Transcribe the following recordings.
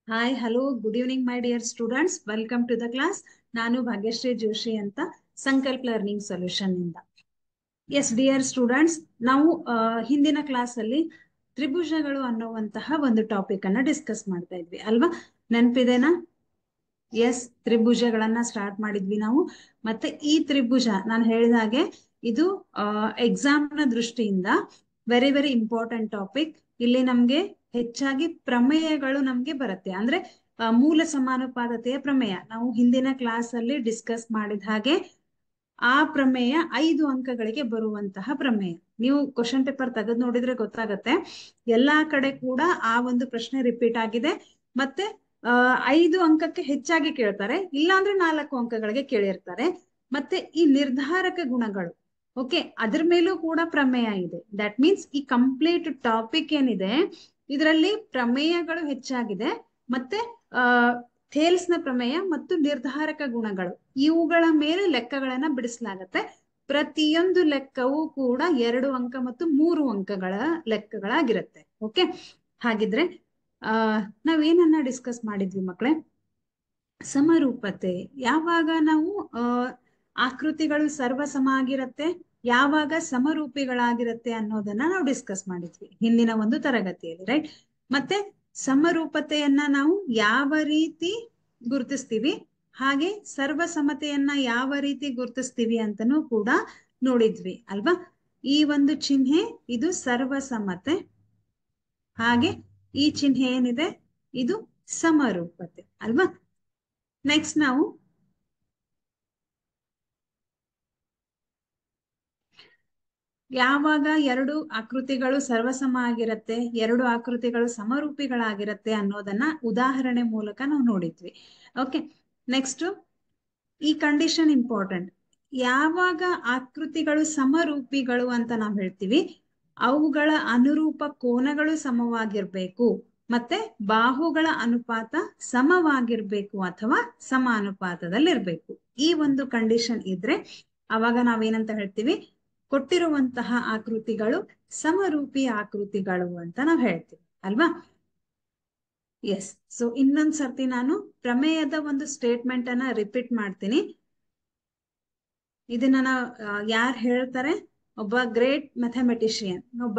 Hi hello good evening my dear students, welcome to the class. ನಾನು ಭಾಗ್ಯಶ್ರೀ ಜೋಶಿ ಅಂತ, Sankalp learning solution ಇಂದ. Yes dear students, ನಾವು ಹಿಂದಿನ class ಅಲ್ಲಿ ತ್ರಿಭುಜಗಳು ಅನ್ನುವಂತಹ ಒಂದು ಟಾಪಿಕ್ ಅನ್ನ ಡಿಸ್ಕಸ್ ಮಾಡ್ತಾ ಇದ್ವಿ ಅಲ್ವಾ? ನೆನಪಿದೆನಾ? ಎಸ್, ತ್ರಿಭುಜಗಳನ್ನ ಸ್ಟಾರ್ಟ್ ಮಾಡಿದ್ವಿ ನಾವು. ಮತ್ತೆ ಈ ತ್ರಿಭುಜ ನಾನು ಹೇಳಿದ ಹಾಗೆ ಇದು ಎಕ್ಸಾಮ್ ನ ದೃಷ್ಟಿಯಿಂದ ವೆರಿ ವೆರಿ ಇಂಪಾರ್ಟೆಂಟ್ ಟಾಪಿಕ್. ಇಲ್ಲಿ ನಮ್ಗೆ ಹೆಚ್ಚಾಗಿ ಪ್ರಮೇಯಗಳು ನಮ್ಗೆ ಬರುತ್ತೆ. ಅಂದ್ರೆ ಮೂಲ ಸಮಾನುಪಾತತೆಯ ಪ್ರಮೇಯ ನಾವು ಹಿಂದಿನ ಕ್ಲಾಸ್ ಅಲ್ಲಿ ಡಿಸ್ಕಸ್ ಮಾಡಿದ ಹಾಗೆ ಆ ಪ್ರಮೇಯ 5 ಅಂಕಗಳಿಗೆ ಬರುವಂತಹ ಪ್ರಮೇಯ. ನೀವು ಕ್ವಶನ್ ಪೇಪರ್ ತೆಗೆದು ನೋಡಿದ್ರೆ ಗೊತ್ತಾಗತ್ತೆ, ಎಲ್ಲಾ ಕಡೆ ಕೂಡ ಆ ಒಂದು ಪ್ರಶ್ನೆ ರಿಪೀಟ್ ಆಗಿದೆ. ಮತ್ತೆ 5 ಅಂಕಕ್ಕೆ ಹೆಚ್ಚಾಗಿ ಕೇಳ್ತಾರೆ, ಇಲ್ಲಾಂದ್ರೆ 4 ಅಂಕಗಳಿಗೆ ಕೇಳಿರ್ತಾರೆ. ಮತ್ತೆ ಈ ನಿರ್ಧಾರಕ ಗುಣಗಳು, ಓಕೆ, ಅದ್ರ ಮೇಲೂ ಕೂಡ ಪ್ರಮೇಯ ಇದೆ. ದಟ್ ಮೀನ್ಸ್ ಈ ಕಂಪ್ಲೀಟ್ ಟಾಪಿಕ್ ಏನಿದೆ ಇದರಲ್ಲಿ ಪ್ರಮೇಯಗಳು ಹೆಚ್ಚಾಗಿದೆ. ಮತ್ತೆ ಥೇಲ್ಸ್ ನ ಪ್ರಮೇಯ ಮತ್ತು ನಿರ್ಧಾರಕ ಗುಣಗಳು, ಇವುಗಳ ಮೇಲೆ ಲೆಕ್ಕಗಳನ್ನ ಬಿಡಿಸಲಾಗತ್ತೆ. ಪ್ರತಿಯೊಂದು ಲೆಕ್ಕವೂ ಕೂಡ 2 ಅಂಕ ಮತ್ತು 3 ಅಂಕಗಳ ಲೆಕ್ಕಗಳಾಗಿರುತ್ತೆ. ಓಕೆ, ಹಾಗಿದ್ರೆ ನಾವೇನನ್ನ ಡಿಸ್ಕಸ್ ಮಾಡಿದ್ವಿ ಮಕ್ಕಳೇ? ಸಮರೂಪತೆ. ಯಾವಾಗ ನಾವು ಆಕೃತಿಗಳು ಸರ್ವಸಮ ಆಗಿರತ್ತೆ, ಯಾವಾಗ ಸಮರೂಪಿಗಳಾಗಿರತ್ತೆ ಅನ್ನೋದನ್ನ ನಾವು ಡಿಸ್ಕಸ್ ಮಾಡಿದ್ವಿ ಹಿಂದಿನ ಒಂದು ತರಗತಿಯಲ್ಲಿ, ರೈಟ್? ಮತ್ತೆ ಸಮರೂಪತೆಯನ್ನ ನಾವು ಯಾವ ರೀತಿ ಗುರುತಿಸ್ತೀವಿ, ಹಾಗೆ ಸರ್ವಸಮತೆಯನ್ನ ಯಾವ ರೀತಿ ಗುರುತಿಸ್ತೀವಿ ಅಂತನೂ ಕೂಡ ನೋಡಿದ್ವಿ ಅಲ್ವಾ? ಈ ಒಂದು ಚಿಹ್ನೆ ಇದು ಸರ್ವಸಮತೆ, ಹಾಗೆ ಈ ಚಿಹ್ನೆ ಏನಿದೆ ಇದು ಸಮರೂಪತೆ ಅಲ್ವಾ? ನೆಕ್ಸ್ಟ್ ನಾವು ಯಾವಾಗ 2 ಆಕೃತಿಗಳು ಸರ್ವಸಮ ಆಗಿರತ್ತೆ, 2 ಆಕೃತಿಗಳು ಸಮರೂಪಿಗಳಾಗಿರತ್ತೆ ಅನ್ನೋದನ್ನ ಉದಾಹರಣೆ ಮೂಲಕ ನಾವು ನೋಡಿದ್ವಿ. ಓಕೆ, ನೆಕ್ಸ್ಟ್ ಈ ಕಂಡೀಷನ್ ಇಂಪಾರ್ಟೆಂಟ್. ಯಾವಾಗ ಆಕೃತಿಗಳು ಸಮರೂಪಿಗಳು ಅಂತ ನಾವು ಹೇಳ್ತೀವಿ, ಅವುಗಳ ಅನುರೂಪ ಕೋನಗಳು ಸಮವಾಗಿರ್ಬೇಕು, ಮತ್ತೆ ಬಾಹುಗಳ ಅನುಪಾತ ಸಮವಾಗಿರ್ಬೇಕು ಅಥವಾ ಸಮಾನುಪಾತದಲ್ಲಿರ್ಬೇಕು. ಈ ಒಂದು ಕಂಡೀಷನ್ ಇದ್ರೆ ಅವಾಗ ನಾವೇನಂತ ಹೇಳ್ತೀವಿ? ಕೊಟ್ಟಿರುವಂತಹ ಆಕೃತಿಗಳು ಸಮರೂಪಿ ಆಕೃತಿಗಳು ಅಂತ ನಾವು ಹೇಳ್ತೀವಿ ಅಲ್ವಾ? ಎಸ್. ಸೊ ಇನ್ನೊಂದ್ ಸರ್ತಿ ನಾನು ಪ್ರಮೇಯದ ಒಂದು ಸ್ಟೇಟ್ಮೆಂಟ್ ಅನ್ನ ರಿಪೀಟ್ ಮಾಡ್ತೀನಿ. ಇದನ್ನ ಯಾರು ಹೇಳ್ತಾರೆ? ಒಬ್ಬ ಗ್ರೇಟ್ ಮ್ಯಾಥಮೆಟಿಷಿಯನ್, ಒಬ್ಬ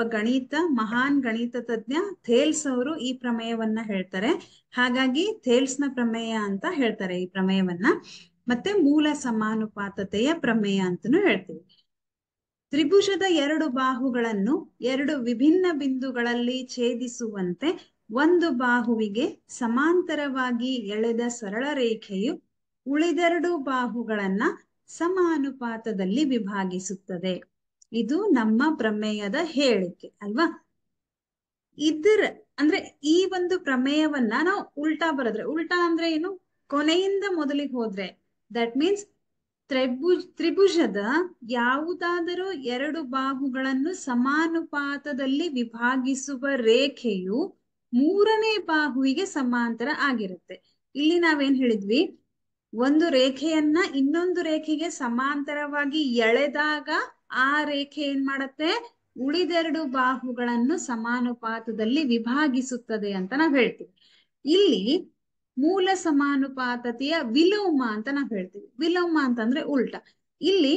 ಮಹಾನ್ ಗಣಿತ ತಜ್ಞ ಥೇಲ್ಸ್ ಅವರು ಈ ಪ್ರಮೇಯವನ್ನ ಹೇಳ್ತಾರೆ. ಹಾಗಾಗಿ ಥೇಲ್ಸ್ ನ ಪ್ರಮೇಯ ಅಂತ ಹೇಳ್ತಾರೆ ಈ ಪ್ರಮೇಯವನ್ನ. ಮತ್ತೆ ಮೂಲ ಸಮಾನುಪಾತತೆಯ ಪ್ರಮೇಯ ಅಂತಾನೂ ಹೇಳ್ತೀವಿ. ತ್ರಿಭುಜದ 2 ಬಾಹುಗಳನ್ನು 2 ವಿಭಿನ್ನ ಬಿಂದುಗಳಲ್ಲಿ ಛೇದಿಸುವಂತೆ ಒಂದು ಬಾಹುವಿಗೆ ಸಮಾಂತರವಾಗಿ ಎಳೆದ ಸರಳ ರೇಖೆಯು ಉಳಿದೆರಡು ಬಾಹುಗಳನ್ನ ಸಮಾನುಪಾತದಲ್ಲಿ ವಿಭಾಗಿಸುತ್ತದೆ. ಇದು ನಮ್ಮ ಪ್ರಮೇಯದ ಹೇಳಿಕೆ ಅಲ್ವಾ? ಅಂದ್ರೆ ಈ ಒಂದು ಪ್ರಮೇಯವನ್ನ ನಾವು ಉಲ್ಟಾ ಬರೆದ್ರೆ, ಉಲ್ಟಾ ಅಂದ್ರೆ ಏನು? ಕೊನೆಯಿಂದ ಮೊದಲಿಗೆ ಹೋದ್ರೆ, ದಟ್ ಮೀನ್ಸ್ ತ್ರಿಭುಜದ ಯಾವುದಾದರೂ 2 ಬಾಹುಗಳನ್ನು ಸಮಾನುಪಾತದಲ್ಲಿ ವಿಭಾಗಿಸುವ ರೇಖೆಯು 3ನೇ ಬಾಹುವಿಗೆ ಸಮಾಂತರ ಆಗಿರುತ್ತೆ. ಇಲ್ಲಿ ನಾವೇನ್ ಹೇಳಿದ್ವಿ? ಒಂದು ರೇಖೆಯನ್ನ ಇನ್ನೊಂದು ರೇಖೆಗೆ ಸಮಾಂತರವಾಗಿ ಎಳೆದಾಗ ಆ ರೇಖೆ ಏನ್ ಮಾಡತ್ತೆ? ಉಳಿದೆರಡು ಬಾಹುಗಳನ್ನು ಸಮಾನುಪಾತದಲ್ಲಿ ವಿಭಾಗಿಸುತ್ತದೆ ಅಂತ ನಾವ್ ಹೇಳ್ತೀವಿ. ಇಲ್ಲಿ ಮೂಲ ಸಮಾನುಪಾತತೆಯ ವಿಲೋಮ ಅಂತ ನಾವ್ ಹೇಳ್ತೀವಿ. ವಿಲೋಮ ಅಂತಂದ್ರೆ ಉಲ್ಟಾ. ಇಲ್ಲಿ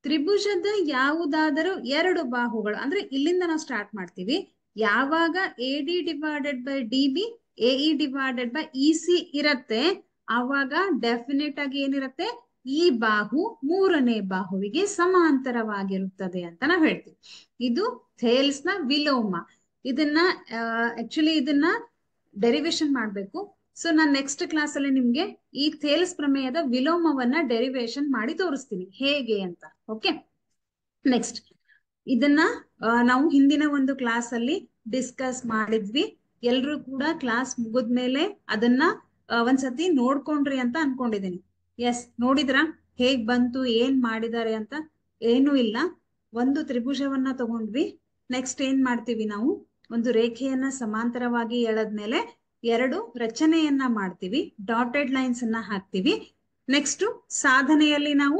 ತ್ರಿಭುಜದ ಯಾವುದಾದರೂ 2 ಬಾಹುಗಳು, ಅಂದ್ರೆ ಇಲ್ಲಿಂದ ನಾವು ಸ್ಟಾರ್ಟ್ ಮಾಡ್ತೀವಿ. ಯಾವಾಗ AD divided by DB, AE divided by EC ಇರತ್ತೆ, ಆವಾಗ ಡೆಫಿನೆಟ್ ಆಗಿ ಏನಿರತ್ತೆ? ಈ ಬಾಹು 3ನೇ ಬಾಹುವಿಗೆ ಸಮಾಂತರವಾಗಿರುತ್ತದೆ ಅಂತ ನಾವ್ ಹೇಳ್ತೀವಿ. ಇದು ಥೇಲ್ಸ್ ನ ವಿಲೋಮ. ಇದನ್ನ ಆಕ್ಚುಲಿ ಇದನ್ನ ಡೆರಿವೇಶನ್ ಮಾಡ್ಬೇಕು. ಸೊ ನಾನು ನೆಕ್ಸ್ಟ್ ಕ್ಲಾಸ್ ಅಲ್ಲಿ ನಿಮ್ಗೆ ಈ ಥೇಲ್ಸ್ ಪ್ರಮೇಯದ ವಿಲೋಮವನ್ನ ಡೆರಿವೇಶನ್ ಮಾಡಿ ತೋರಿಸ್ತೀನಿ ಹೇಗೆ ಅಂತ. ಓಕೆ, ನೆಕ್ಸ್ಟ್ ಇದನ್ನ ನಾವು ಹಿಂದಿನ ಒಂದು ಕ್ಲಾಸ್ ಅಲ್ಲಿ ಡಿಸ್ಕಸ್ ಮಾಡಿದ್ವಿ. ಎಲ್ರು ಕೂಡ ಕ್ಲಾಸ್ ಮುಗಿದ್ಮೇಲೆ ಅದನ್ನ ಒಂದ್ಸತಿ ನೋಡ್ಕೊಂಡ್ರಿ ಅಂತ ಅನ್ಕೊಂಡಿದೀನಿ. ಎಸ್, ನೋಡಿದ್ರ ಹೇಗ್ ಬಂತು, ಏನ್ ಮಾಡಿದ್ದಾರೆ ಅಂತ? ಏನೂ ಇಲ್ಲ. ಒಂದು ತ್ರಿಭುಜವನ್ನ ತಗೊಂಡ್ವಿ. ನೆಕ್ಸ್ಟ್ ಏನ್ ಮಾಡ್ತೀವಿ ನಾವು? ಒಂದು ರೇಖೆಯನ್ನ ಸಮಾಂತರವಾಗಿ ಎಳೆದ್ಮೇಲೆ 2 ರಚನೆಯನ್ನ ಮಾಡ್ತೀವಿ, ಡಾಟೆಡ್ ಲೈನ್ಸ್ ಅನ್ನ ಹಾಕ್ತಿವಿ. ನೆಕ್ಸ್ಟ್ ಸಾಧನೆಯಲ್ಲಿ ನಾವು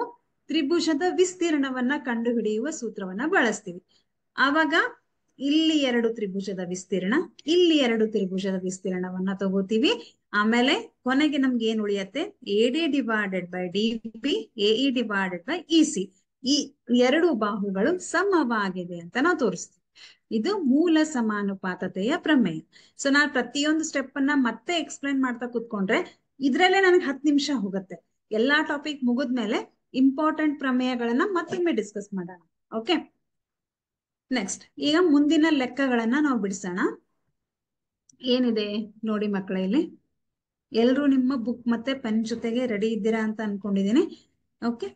ತ್ರಿಭುಜದ ವಿಸ್ತೀರ್ಣವನ್ನ ಕಂಡುಹಿಡಿಯುವ ಸೂತ್ರವನ್ನ ಬಳಸ್ತೀವಿ. ಆವಾಗ ಇಲ್ಲಿ 2 ತ್ರಿಭುಜದ ವಿಸ್ತೀರ್ಣ, ಇಲ್ಲಿ 2 ತ್ರಿಭುಜದ ವಿಸ್ತೀರ್ಣವನ್ನ ತಗೋತೀವಿ. ಆಮೇಲೆ ಕೊನೆಗೆ ನಮ್ಗೆ ಏನ್ ಉಳಿಯತ್ತೆ, AD divided by DB, AE divided by EC. ಈ 2 ಬಾಹುಗಳು ಸಮವಾಗಿದೆ ಅಂತ ನಾವು ತೋರಿಸ್ತೀವಿ. ಇದು ಮೂಲ ಸಮಾನುಪಾತತೆಯ ಪ್ರಮೇಯ. ಸೊ ನಾನು ಪ್ರತಿಯೊಂದು ಸ್ಟೆಪ್ ಅನ್ನ ಮತ್ತೆ ಎಕ್ಸ್ಪ್ಲೈನ್ ಮಾಡ್ತಾ ಕೂತ್ಕೊಂಡ್ರೆ ಇದ್ರಲ್ಲೇ ನನಗೆ 10 ನಿಮಿಷ ಹೋಗುತ್ತೆ. ಎಲ್ಲಾ ಟಾಪಿಕ್ ಮುಗಿದ್ಮೇಲೆ ಇಂಪಾರ್ಟೆಂಟ್ ಪ್ರಮೇಯಗಳನ್ನ ಮತ್ತೊಮ್ಮೆ ಡಿಸ್ಕಸ್ ಮಾಡೋಣ. ಓಕೆ, ನೆಕ್ಸ್ಟ್ ಈಗ ಮುಂದಿನ ಲೆಕ್ಕಗಳನ್ನ ನಾವು ಬಿಡಿಸೋಣ. ಏನಿದೆ ನೋಡಿ ಮಕ್ಕಳೇ, ಇಲ್ಲಿ ಎಲ್ರು ನಿಮ್ಮ ಬುಕ್ ಮತ್ತೆ ಪೆನ್ ಜೊತೆಗೆ ರೆಡಿ ಇದ್ದೀರಾ ಅಂತ ಅನ್ಕೊಂಡಿದೀನಿ. ಓಕೆ,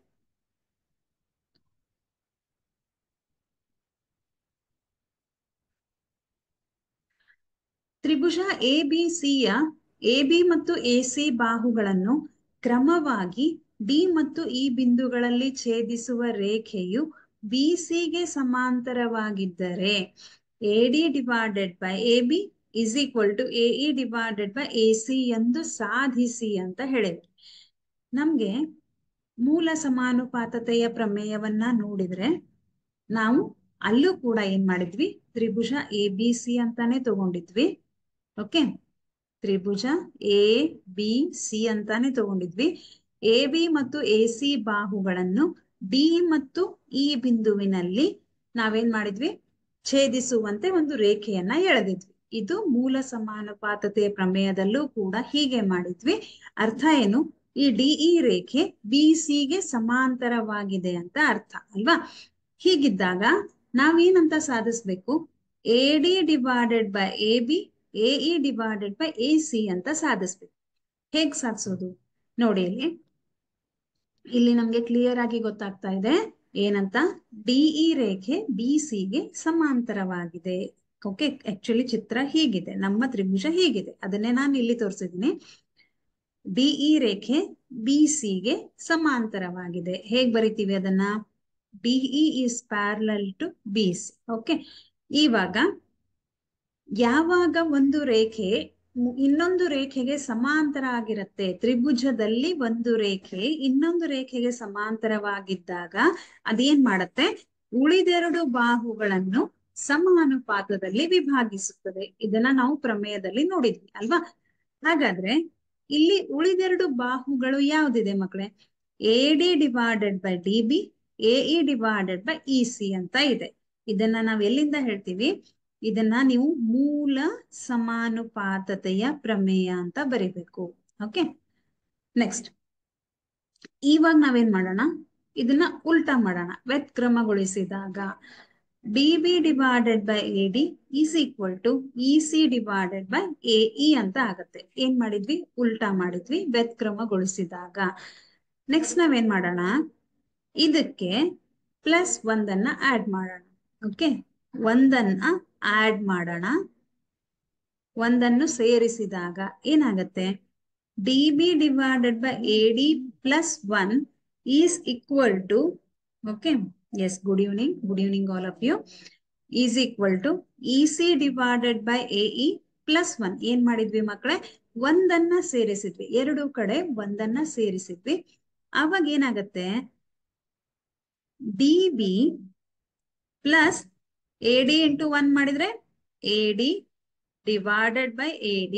ತ್ರಿಭುಜ ABCಯ AB ಮತ್ತು AC ಬಾಹುಗಳನ್ನು ಕ್ರಮವಾಗಿ D ಮತ್ತು E ಬಿಂದುಗಳಲ್ಲಿ ಛೇದಿಸುವ ರೇಖೆಯು BCಗೆ ಸಮಾಂತರವಾಗಿದ್ದರೆ AD divided by AB is equal to AE divided by AC ಎಂದು ಸಾಧಿಸಿ ಅಂತ ಹೇಳಿದ್ರು. ನಮ್ಗೆ ಮೂಲ ಸಮಾನುಪಾತತೆಯ ಪ್ರಮೇಯವನ್ನ ನೋಡಿದ್ರೆ ನಾವು ಅಲ್ಲೂ ಕೂಡ ಏನ್ ಮಾಡಿದ್ವಿ, ತ್ರಿಭುಜ ABC ಅಂತಾನೆ ತಗೊಂಡಿದ್ವಿ. ಓಕೆ, ತ್ರಿಭುಜ ABC ಅಂತಾನೆ ತಗೊಂಡಿದ್ವಿ. AB ಮತ್ತು AC ಬಾಹುಗಳನ್ನು D ಮತ್ತು E ಬಿಂದುವಿನಲ್ಲಿ ನಾವೇನ್ ಮಾಡಿದ್ವಿ, ಛೇದಿಸುವಂತೆ ಒಂದು ರೇಖೆಯನ್ನ ಎಳೆದಿದ್ವಿ. ಇದು ಮೂಲ ಸಮಾನುಪಾತತೆಯ ಪ್ರಮೇಯದಲ್ಲೂ ಕೂಡ ಹೀಗೆ ಮಾಡಿದ್ವಿ. ಅರ್ಥ ಏನು, ಈ DE ರೇಖೆ BCಗೆ ಸಮಾಂತರವಾಗಿದೆ ಅಂತ ಅರ್ಥ ಅಲ್ವಾ. ಹೀಗಿದ್ದಾಗ ನಾವೇನಂತ ಸಾಧಿಸ್ಬೇಕು, AD divided by AB, AE divided by AC ಅಂತ ಸಾಧಿಸ್ಬೇಕು. ಹೇಗ್ ಸಾಧಿಸೋದು ನೋಡಿ, ಇಲ್ಲಿ ನಮ್ಗೆ ಕ್ಲಿಯರ್ ಆಗಿ ಗೊತ್ತಾಗ್ತಾ ಇದೆ ಏನಂತ, DE ರೇಖೆ BCಗೆ ಸಮಾಂತರವಾಗಿದೆ. ಓಕೆ, ಆಕ್ಚುಲಿ ಚಿತ್ರ ಹೀಗಿದೆ, ನಮ್ಮ ತ್ರಿಭುಜ ಹೀಗಿದೆ, ಅದನ್ನೇ ನಾನು ಇಲ್ಲಿ ತೋರಿಸಿದ್ದೀನಿ. DE ರೇಖೆ BCಗೆ ಸಮಾಂತರವಾಗಿದೆ. ಹೇಗ್ ಬರಿತೀವಿ ಅದನ್ನ, DE is parallel to BC. Okay, ಇವಾಗ ಯಾವಾಗ ಒಂದು ರೇಖೆ ಇನ್ನೊಂದು ರೇಖೆಗೆ ಸಮಾಂತರ ಆಗಿರುತ್ತೆ, ತ್ರಿಭುಜದಲ್ಲಿ ಒಂದು ರೇಖೆ ಇನ್ನೊಂದು ರೇಖೆಗೆ ಸಮಾಂತರವಾಗಿದ್ದಾಗ ಅದೇನ್ ಮಾಡತ್ತೆ, ಉಳಿದೆರಡು ಬಾಹುಗಳನ್ನು ಸಮಾನುಪಾತದಲ್ಲಿ ವಿಭಾಗಿಸುತ್ತದೆ. ಇದನ್ನ ನಾವು ಪ್ರಮೇಯದಲ್ಲಿ ನೋಡಿದ್ವಿ ಅಲ್ವಾ. ಹಾಗಾದ್ರೆ ಇಲ್ಲಿ ಉಳಿದೆರಡು ಬಾಹುಗಳು ಯಾವ್ದಿದೆ ಮಕ್ಕಳೇ, AD divided by DB, AE divided by EC ಅಂತ ಇದೆ. ಇದನ್ನ ನಾವ್ ಎಲ್ಲಿಂದ ಹೇಳ್ತೀವಿ, ಇದನ್ನ ನೀವು ಮೂಲ ಸಮಾನುಪಾತತೆಯ ಪ್ರಮೇಯ ಅಂತ ಬರಿಬೇಕು. ಓಕೆ, ನೆಕ್ಸ್ಟ್ ಇವಾಗ ನಾವೇನ್ ಮಾಡೋಣ, ಇದನ್ನ ಉಲ್ಟಾ ಮಾಡೋಣ. ವ್ಯತ್ಕ್ರಮಗೊಳಿಸಿದಾಗ DB divided by AD is equal to EC divided by AE ಅಂತ ಆಗತ್ತೆ. ಏನ್ ಮಾಡಿದ್ವಿ, ಉಲ್ಟಾ ಮಾಡಿದ್ವಿ ವ್ಯತ್ಕ್ರಮಗೊಳಿಸಿದಾಗ. ನೆಕ್ಸ್ಟ್ ನಾವೇನ್ ಮಾಡೋಣ, ಇದಕ್ಕೆ ಪ್ಲಸ್ 1 ಆಡ್ ಮಾಡೋಣ. ಓಕೆ, 1 ಆಡ್ ಮಾಡೋಣ. 1 ಸೇರಿಸಿದಾಗ ಏನಾಗತ್ತೆ, DB divided by AD plus 1 is equal to, okay yes, good evening all of you, is equal to EC divided by AE plus 1. ಏನ್ ಮಾಡಿದ್ವಿ ಮಕ್ಕಳೇ, 1 ಸೇರಿಸಿದ್ವಿ, ಎರಡು ಕಡೆ 1 ಸೇರಿಸಿದ್ವಿ. ಅವಾಗ ಏನಾಗತ್ತೆ, DB ಪ್ಲಸ್ AD ಇಂಟು 1 ಮಾಡಿದ್ರೆ AD divided by AD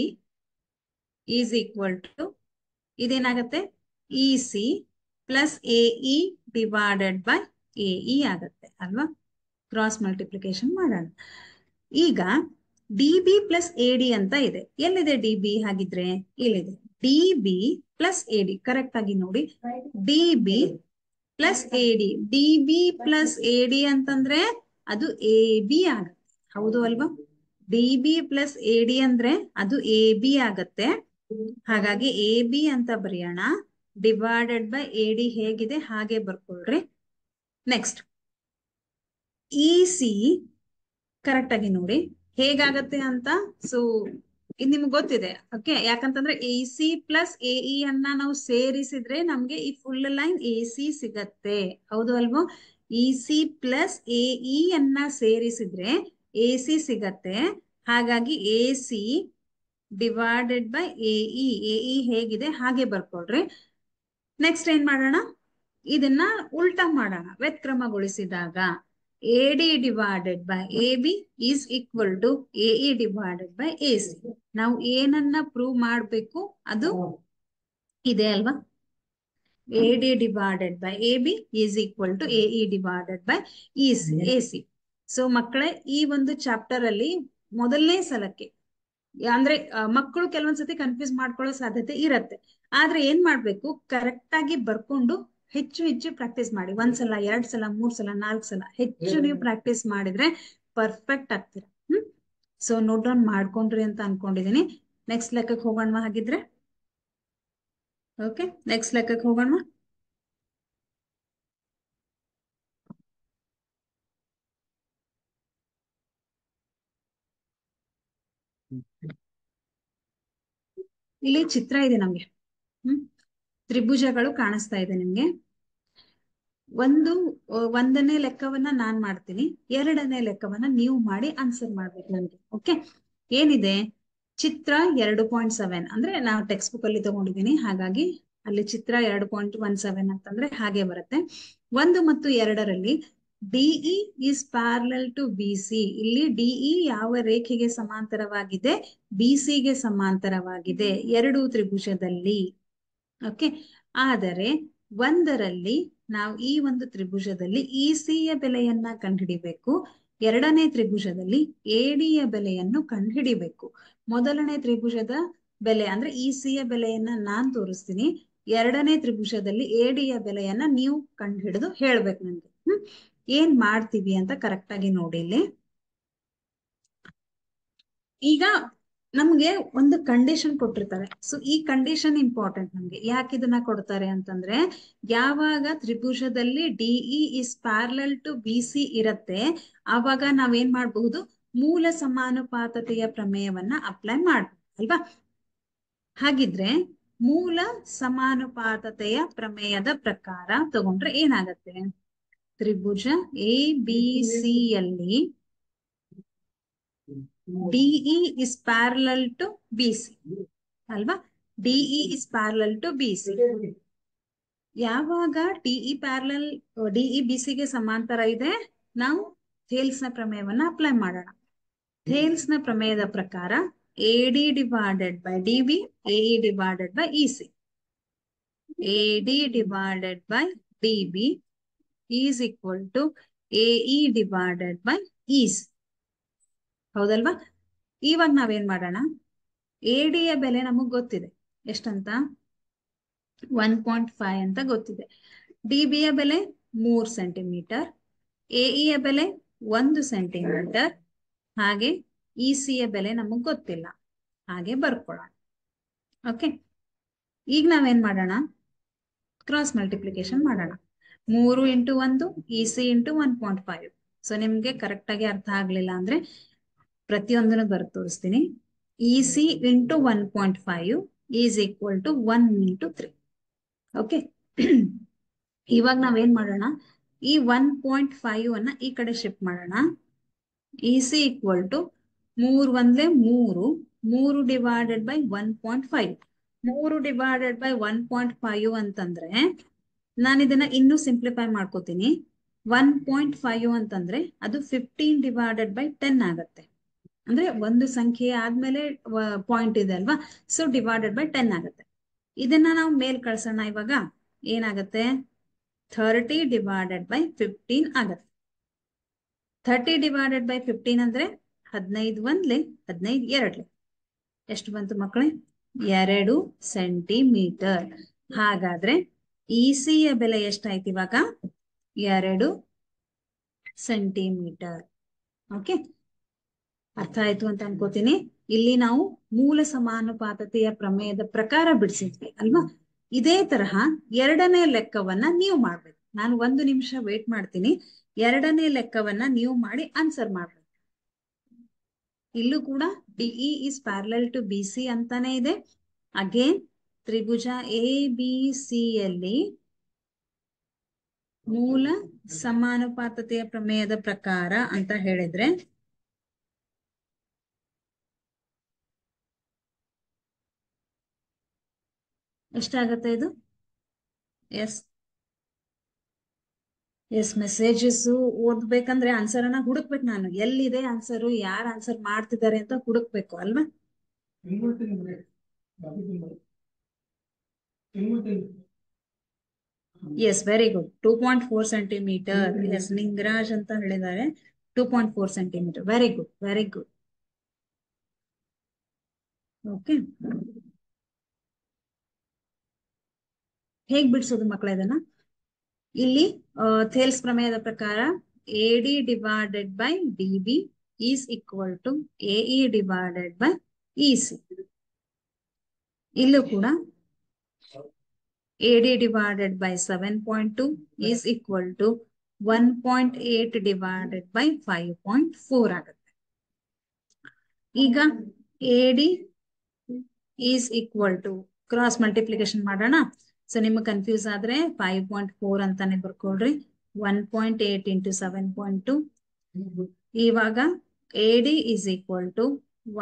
is equal to, ಇದೇನಾಗತ್ತೆ, EC plus AE divided by AE ಆಗತ್ತೆ ಅಲ್ವಾ. ಕ್ರಾಸ್ ಮಲ್ಟಿಪ್ಲಿಕೇಶನ್ ಮಾಡೋಣ. ಈಗ DB ಪ್ಲಸ್ AD ಅಂತ ಇದೆ. ಎಲ್ಲಿದೆ DB? ಹಾಗಿದ್ರೆ ಇಲ್ಲಿದೆ, DB ಪ್ಲಸ್ AD. ಕರೆಕ್ಟ್ ಆಗಿ ನೋಡಿ, DB plus AD. DB plus AD ಅಂತಂದ್ರೆ ಅದು AB ಆಗತ್ತೆ, ಹೌದು ಅಲ್ವಾ. DB ಪ್ಲಸ್ AD ಅಂದ್ರೆ ಅದು AB ಆಗತ್ತೆ. ಹಾಗಾಗಿ AB ಅಂತ ಬರೆಯೋಣ. ಡಿವೈಡೆಡ್ ಬೈ AD ಹೇಗಿದೆ ಹಾಗೆ ಬರ್ಕೊಳ್ರಿ. ನೆಕ್ಸ್ಟ್ EC ಕರೆಕ್ಟ್ ಆಗಿ ನೋಡಿ ಹೇಗಾಗತ್ತೆ ಅಂತ. ಸೊ ಇದು ನಿಮ್ಗೆ ಗೊತ್ತಿದೆ. ಓಕೆ, ಯಾಕಂತಂದ್ರೆ AC ಪ್ಲಸ್ AE ಅನ್ನ ನಾವು ಸೇರಿಸಿದ್ರೆ ನಮ್ಗೆ ಈ ಫುಲ್ ಲೈನ್ AC ಸಿಗತ್ತೆ, ಹೌದು ಅಲ್ವೋ. EC ಪ್ಲಸ್ AE ಅನ್ನ ಸೇರಿಸಿದ್ರೆ AC ಸಿಗತ್ತೆ. ಹಾಗಾಗಿ AC ಡಿವೈಡೆಡ್ ಬೈ AE ಹೇಗಿದೆ ಹಾಗೆ ಬರ್ಕೊಳ್ರಿ. ನೆಕ್ಸ್ಟ್ ಏನ್ ಮಾಡೋಣ, ಇದನ್ನ ಉಲ್ಟಾ ಮಾಡೋಣ ವ್ಯತ್ಕ್ರಮಗೊಳಿಸಿದಾಗ. AD divided by AB is equal to AE divided by AC. ನಾವು ಏನನ್ನ ಪ್ರೂವ್ ಮಾಡಬೇಕು ಅದು ಇದೆ ಅಲ್ವಾ. AD divided by AB is equal to AE divided by AC. So ಮಕ್ಕಳೇ, ಈ ಒಂದು ಚಾಪ್ಟರ್ ಅಲ್ಲಿ ಮೊದಲನೇ ಸಲಕ್ಕೆ ಅಂದ್ರೆ ಮಕ್ಕಳು ಕೆಲವೊಂದ್ಸತಿ ಕನ್ಫ್ಯೂಸ್ ಮಾಡ್ಕೊಳ್ಳೋ ಸಾಧ್ಯತೆ ಇರತ್ತೆ. ಆದ್ರೆ ಏನ್ ಮಾಡ್ಬೇಕು, ಕರೆಕ್ಟ್ ಆಗಿ ಬರ್ಕೊಂಡು ಹೆಚ್ಚು ಹೆಚ್ಚು ಪ್ರಾಕ್ಟೀಸ್ ಮಾಡಿ. ಒಂದ್ಸಲ, 2 ಸಲ, 3 ಸಲ, 4 ಸಲ ಹೆಚ್ಚು ನೀವು ಪ್ರಾಕ್ಟೀಸ್ ಮಾಡಿದ್ರೆ ಪರ್ಫೆಕ್ಟ್ ಆಗ್ತೀರಾ. ಸೊ ನೋಟ್ ಡೌನ್ ಮಾಡ್ಕೊಂಡ್ರಿ ಅಂತ ಅನ್ಕೊಂಡಿದೀನಿ. ನೆಕ್ಸ್ಟ್ ಲೆಕ್ಕಕ್ಕೆ ಹೋಗೋಣ ಹಾಗಿದ್ರೆ. ಓಕೆ, ನೆಕ್ಸ್ಟ್ ಲೆಕ್ಕಕ್ಕೆ ಹೋಗೋಣ. ಇಲ್ಲಿ ಚಿತ್ರ ಇದೆ ನಮ್ಗೆ. ತ್ರಿಭುಜಗಳು ಕಾಣಿಸ್ತಾ ಇದೆ ನಿಮ್ಗೆ. ಒಂದನೇ ಲೆಕ್ಕವನ್ನ ನಾನ್ ಮಾಡ್ತೀನಿ, 2ನೇ ಲೆಕ್ಕವನ್ನ ನೀವು ಮಾಡಿ ಆನ್ಸರ್ ಮಾಡ್ಬೇಕು ನನ್ಗೆ. ಓಕೆ, ಏನಿದೆ ಚಿತ್ರ 2.7 ಅಂದ್ರೆ ನಾವು ಟೆಕ್ಸ್ಟ್ ಬುಕ್ ಅಲ್ಲಿ ತಗೊಂಡಿದ್ದೀನಿ, ಹಾಗಾಗಿ ಅಲ್ಲಿ ಚಿತ್ರ 2.17 ಅಂತಂದ್ರೆ ಹಾಗೆ ಬರುತ್ತೆ. 1 ಮತ್ತು 2ರಲ್ಲಿ ಡಿಇ ಇಸ್ ಪ್ಯಾರಲಲ್ ಟು ಬಿಸಿ. ಇಲ್ಲಿ ಡಿಇ ಯಾವ ರೇಖೆಗೆ ಸಮಾಂತರವಾಗಿದೆ? ಬಿಸಿಗೆ ಸಮಾಂತರವಾಗಿದೆ ಎರಡು ತ್ರಿಭುಜದಲ್ಲಿ. ಓಕೆ, ಆದರೆ 1ರಲ್ಲಿ ನಾವು ಈ ಒಂದು ತ್ರಿಭುಜದಲ್ಲಿ ಇಸಿಯ ಬೆಲೆಯನ್ನ ಕಂಡುಹಿಡಿಬೇಕು, 2ನೇ ತ್ರಿಭುಜದಲ್ಲಿ ಎಡಿಯ ಬೆಲೆಯನ್ನು ಕಂಡುಹಿಡಿಬೇಕು. ಮೊದಲನೇ ತ್ರಿಭುಜದ ಬೆಲೆ ಅಂದ್ರೆ ಇಸಿಯ ಬೆಲೆಯನ್ನ ನಾನ್ ತೋರಿಸ್ತೀನಿ, 2ನೇ ತ್ರಿಭುಜದಲ್ಲಿ ಎಡಿಯ ಬೆಲೆಯನ್ನ ನೀವು ಕಂಡುಹಿಡಿದು ಹೇಳ್ಬೇಕು ನನ್ಗೆ. ಏನ್ ಮಾಡ್ತೀವಿ ಅಂತ ಕರೆಕ್ಟ್ ಆಗಿ ನೋಡಿ. ಇಲ್ಲಿ ಈಗ ನಮ್ಗೆ ಒಂದು ಕಂಡೀಷನ್ ಕೊಟ್ಟಿರ್ತಾರೆ. ಸೊ ಈ ಕಂಡೀಷನ್ ಇಂಪಾರ್ಟೆಂಟ್ ನಮ್ಗೆ. ಯಾಕೆ ಇದನ್ನ ಕೊಡ್ತಾರೆ ಅಂತಂದ್ರೆ, ಯಾವಾಗ ತ್ರಿಭುಜದಲ್ಲಿ ಡಿಇ ಇಸ್ ಪ್ಯಾರಲಲ್ ಟು ಬಿಸಿ ಇರತ್ತೆ, ಆವಾಗ ನಾವೇನ್ ಮಾಡಬಹುದು, ಮೂಲ ಸಮಾನುಪಾತತೆಯ ಪ್ರಮೇಯವನ್ನ ಅಪ್ಲೈ ಮಾಡ್ಬೋದು ಅಲ್ವಾ. ಹಾಗಿದ್ರೆ ಮೂಲ ಸಮಾನುಪಾತತೆಯ ಪ್ರಮೇಯದ ಪ್ರಕಾರ ತಗೊಂಡ್ರೆ ಏನಾಗತ್ತೆ, ತ್ರಿಭುಜ ಎ ಬಿ ಸಿ ಯಲ್ಲಿ ಡಿಇ ಇಸ್ ಪ್ಯಾರಲಲ್ ಟು ಬಿಸಿ ಅಲ್ವಾ. ಡಿಇ ಇಸ್ ಪ್ಯಾರಲಲ್ ಟು ಬಿಸಿ. ಯಾವಾಗ ಡಿಇ ಬಿಸಿಗೆ ಸಮಾಂತರ ಇದೆ, ನಾವು ಥೇಲ್ಸ್ ನ ಪ್ರಮೇಯವನ್ನ ಅಪ್ಲೈ ಮಾಡೋಣ. ಥೇಲ್ಸ್ ನ ಪ್ರಮೇಯದ ಪ್ರಕಾರ AD divided by DB, AE divided by EC. AD divided by DB is equal to AE divided by EC. ಹೌದಲ್ವಾ. ಇವಾಗ ನಾವೇನ್ ಮಾಡೋಣ, ಎಡಿಯ ಬೆಲೆ ನಮಗ್ ಗೊತ್ತಿದೆ ಎಷ್ಟಂತ, 1.5 ಅಂತ ಗೊತ್ತಿದೆ. ಡಿಬಿಯ ಬೆಲೆ 3 ಸೆಂಟಿಮೀಟರ್, ಎಇಯ ಬೆಲೆ 1 ಸೆಂಟಿಮೀಟರ್, ಹಾಗೆ ಇಸಿಯ ಬೆಲೆ ನಮಗ್ ಗೊತ್ತಿಲ್ಲ, ಹಾಗೆ ಬರ್ಕೊಳ್ಳೋಣ. ಓಕೆ, ಈಗ ನಾವೇನ್ ಮಾಡೋಣ, ಕ್ರಾಸ್ ಮಲ್ಟಿಪ್ಲಿಕೇಶನ್ ಮಾಡೋಣ. 3 ಇಂಟು 1 ಇಸಿ ಇಂಟು 1.5. ಸೊ ನಿಮ್ಗೆ ಕರೆಕ್ಟ್ ಆಗಿ ಅರ್ಥ ಆಗ್ಲಿಲ್ಲ ಅಂದ್ರೆ ಪ್ರತಿಯೊಂದನ್ನು ಬರೆದು ತೋರಿಸ್ತೀನಿ. EC into 1.5 is equal to 1 into 3. Okay, ಇವಾಗ ನಾವೇನ್ ಮಾಡೋಣ, ಈ 1.5 ಅನ್ನ ಈ ಕಡೆ ಶಿಫ್ಟ್ ಮಾಡೋಣ. EC equal to 3 1 3, 3 divided by 1.5. 3 divided by 1.5 ಅಂತಂದ್ರೆ ನಾನು ಇದನ್ನ ಇನ್ನೂ ಸಿಂಪ್ಲಿಫೈ ಮಾಡ್ಕೋತೀನಿ. 1.5 ಅಂತಂದ್ರೆ ಅದು 15 ಡಿವೈಡೆಡ್ ಬೈ 10 ಆಗತ್ತೆ. ಅಂದ್ರೆ ಒಂದು ಸಂಖ್ಯೆ ಆದ್ಮೇಲೆ ಪಾಯಿಂಟ್ ಇದೆ ಅಲ್ವಾ, ಸೊ ಡಿವೈಡೆಡ್ ಬೈ 10 ಆಗುತ್ತೆ. ಇದನ್ನ ನಾವು ಮೇಲ್ ಕಳ್ಸೋಣ. ಇವಾಗ ಏನಾಗತ್ತೆ, 30 ಡಿವೈಡೆಡ್ ಬೈ 15 ಆಗತ್ತೆ. 30 ಡಿವೈಡೆಡ್ ಬೈ 15 ಅಂದ್ರೆ 15 1 15 2 ಎಷ್ಟು ಬಂತು ಮಕ್ಕಳೇ, 2 ಸೆಂಟಿಮೀಟರ್. ಹಾಗಾದ್ರೆ ಇಸಿಯ ಬೆಲೆ ಎಷ್ಟಾಯ್ತು ಇವಾಗ, 2 ಸೆಂಟಿಮೀಟರ್. ಓಕೆ, ಅರ್ಥ ಆಯ್ತು ಅಂತ ಅನ್ಕೋತೀನಿ. ಇಲ್ಲಿ ನಾವು ಮೂಲ ಸಮಾನುಪಾತತೆಯ ಪ್ರಮೇಯದ ಪ್ರಕಾರ ಬಿಡಿಸಿದ್ವಿ ಅಲ್ವಾ. ಇದೇ ತರಹ 2ನೇ ಲೆಕ್ಕವನ್ನ ನೀವು ಮಾಡ್ಬೇಕು. ನಾನು 1 ನಿಮಿಷ ವೇಟ್ ಮಾಡ್ತೀನಿ, 2ನೇ ಲೆಕ್ಕವನ್ನ ನೀವು ಮಾಡಿ ಆನ್ಸರ್ ಮಾಡ್ಬೇಕು. ಇಲ್ಲೂ ಕೂಡ ಡಿಇ ಇಸ್ ಪ್ಯಾರಲಲ್ ಟು ಬಿಸಿ ಅಂತಾನೆ ಇದೆ. Again Tribhuja A B C ಯಲ್ಲಿ ಮೂಲ ಸಮಾನುಪಾತತೆಯ ಪ್ರಮೇಯದ ಪ್ರಕಾರ ಅಂತ ಹೇಳಿದ್ರೆ ಎಷ್ಟಾಗತ್ತೆ ಇದು, ಎಸ್ ಎಸ್, ಮೆಸೇಜಸ್ ಓದ್ಬೇಕಂದ್ರೆ ಆನ್ಸರ್ ಅನ್ನ ಹುಡುಕ್ಬೇಕು. ನಾನು ಎಲ್ಲಿದೆ ಆನ್ಸರು, ಯಾರು ಆನ್ಸರ್ ಮಾಡ್ತಿದ್ದಾರೆ ಅಂತ ಹುಡುಕ್ಬೇಕು ಅಲ್ವಾ. Yes, very good. 2.4 centimetre. Yes, Ningaraj ಅಂತ ಹೇಳಿದ್ದಾರೆ. 2.4 centimetre. Very good, very good. Okay, ಹೇಗ್ ಬಿಡಿಸೋದು ಮಕ್ಕಳ ಇದನ್ನ? ಇಲ್ಲಿ ಥೇಲ್ಸ್ ಪ್ರಮೇಯದ ಪ್ರಕಾರ AD divided by DB is equal to AE divided by EC. ಇಲ್ಲೂ ಕೂಡ AD divided by 7.2 is equal to 1.8 divided by 5.4 ಆಗುತ್ತೆ. ಈಗ AD is equal to cross multiplication ಮಾಡೋಣ. ಸೊ ನಿಮ್ಗೆ ಕನ್ಫ್ಯೂಸ್ ಆದ್ರೆ 5.4 ಅಂತಾನೆ ಬರ್ಕೊಳ್ರಿ. 1.8 ಇಂಟು 7.2. ಇವಾಗ AD is equal to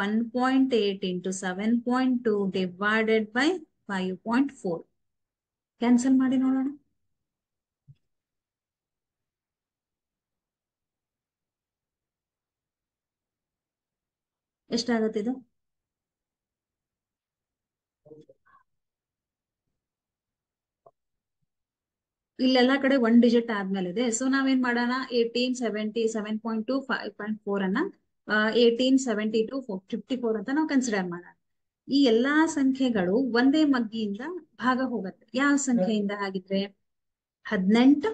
1.8 into 7.2 divided by 5.4. Cancel ಮಾಡಿ ನೋಡೋಣ. ಎಷ್ಟಾಗತ್ತೆ ಇದು? ಇಲ್ಲೆಲ್ಲಾ ಕಡೆ 1 ಡಿಜಿಟ್ ಆದ್ಮೇಲೆ ಇದೆ. ಸೊ ನಾವೇನ್ ಮಾಡೋಣ, 1870 7.2 5.4 ಅನ್ನ 1872 54 ಅಂತ ನಾವು ಕನ್ಸಿಡರ್ ಮಾಡೋಣ. ಈ ಎಲ್ಲಾ ಸಂಖ್ಯೆಗಳು ಒಂದೇ ಮಗ್ಗಿಯಿಂದ ಭಾಗ ಹೋಗುತ್ತೆ. ಯಾವ ಸಂಖ್ಯೆಯಿಂದ ಹಾಗಿದ್ರೆ? 18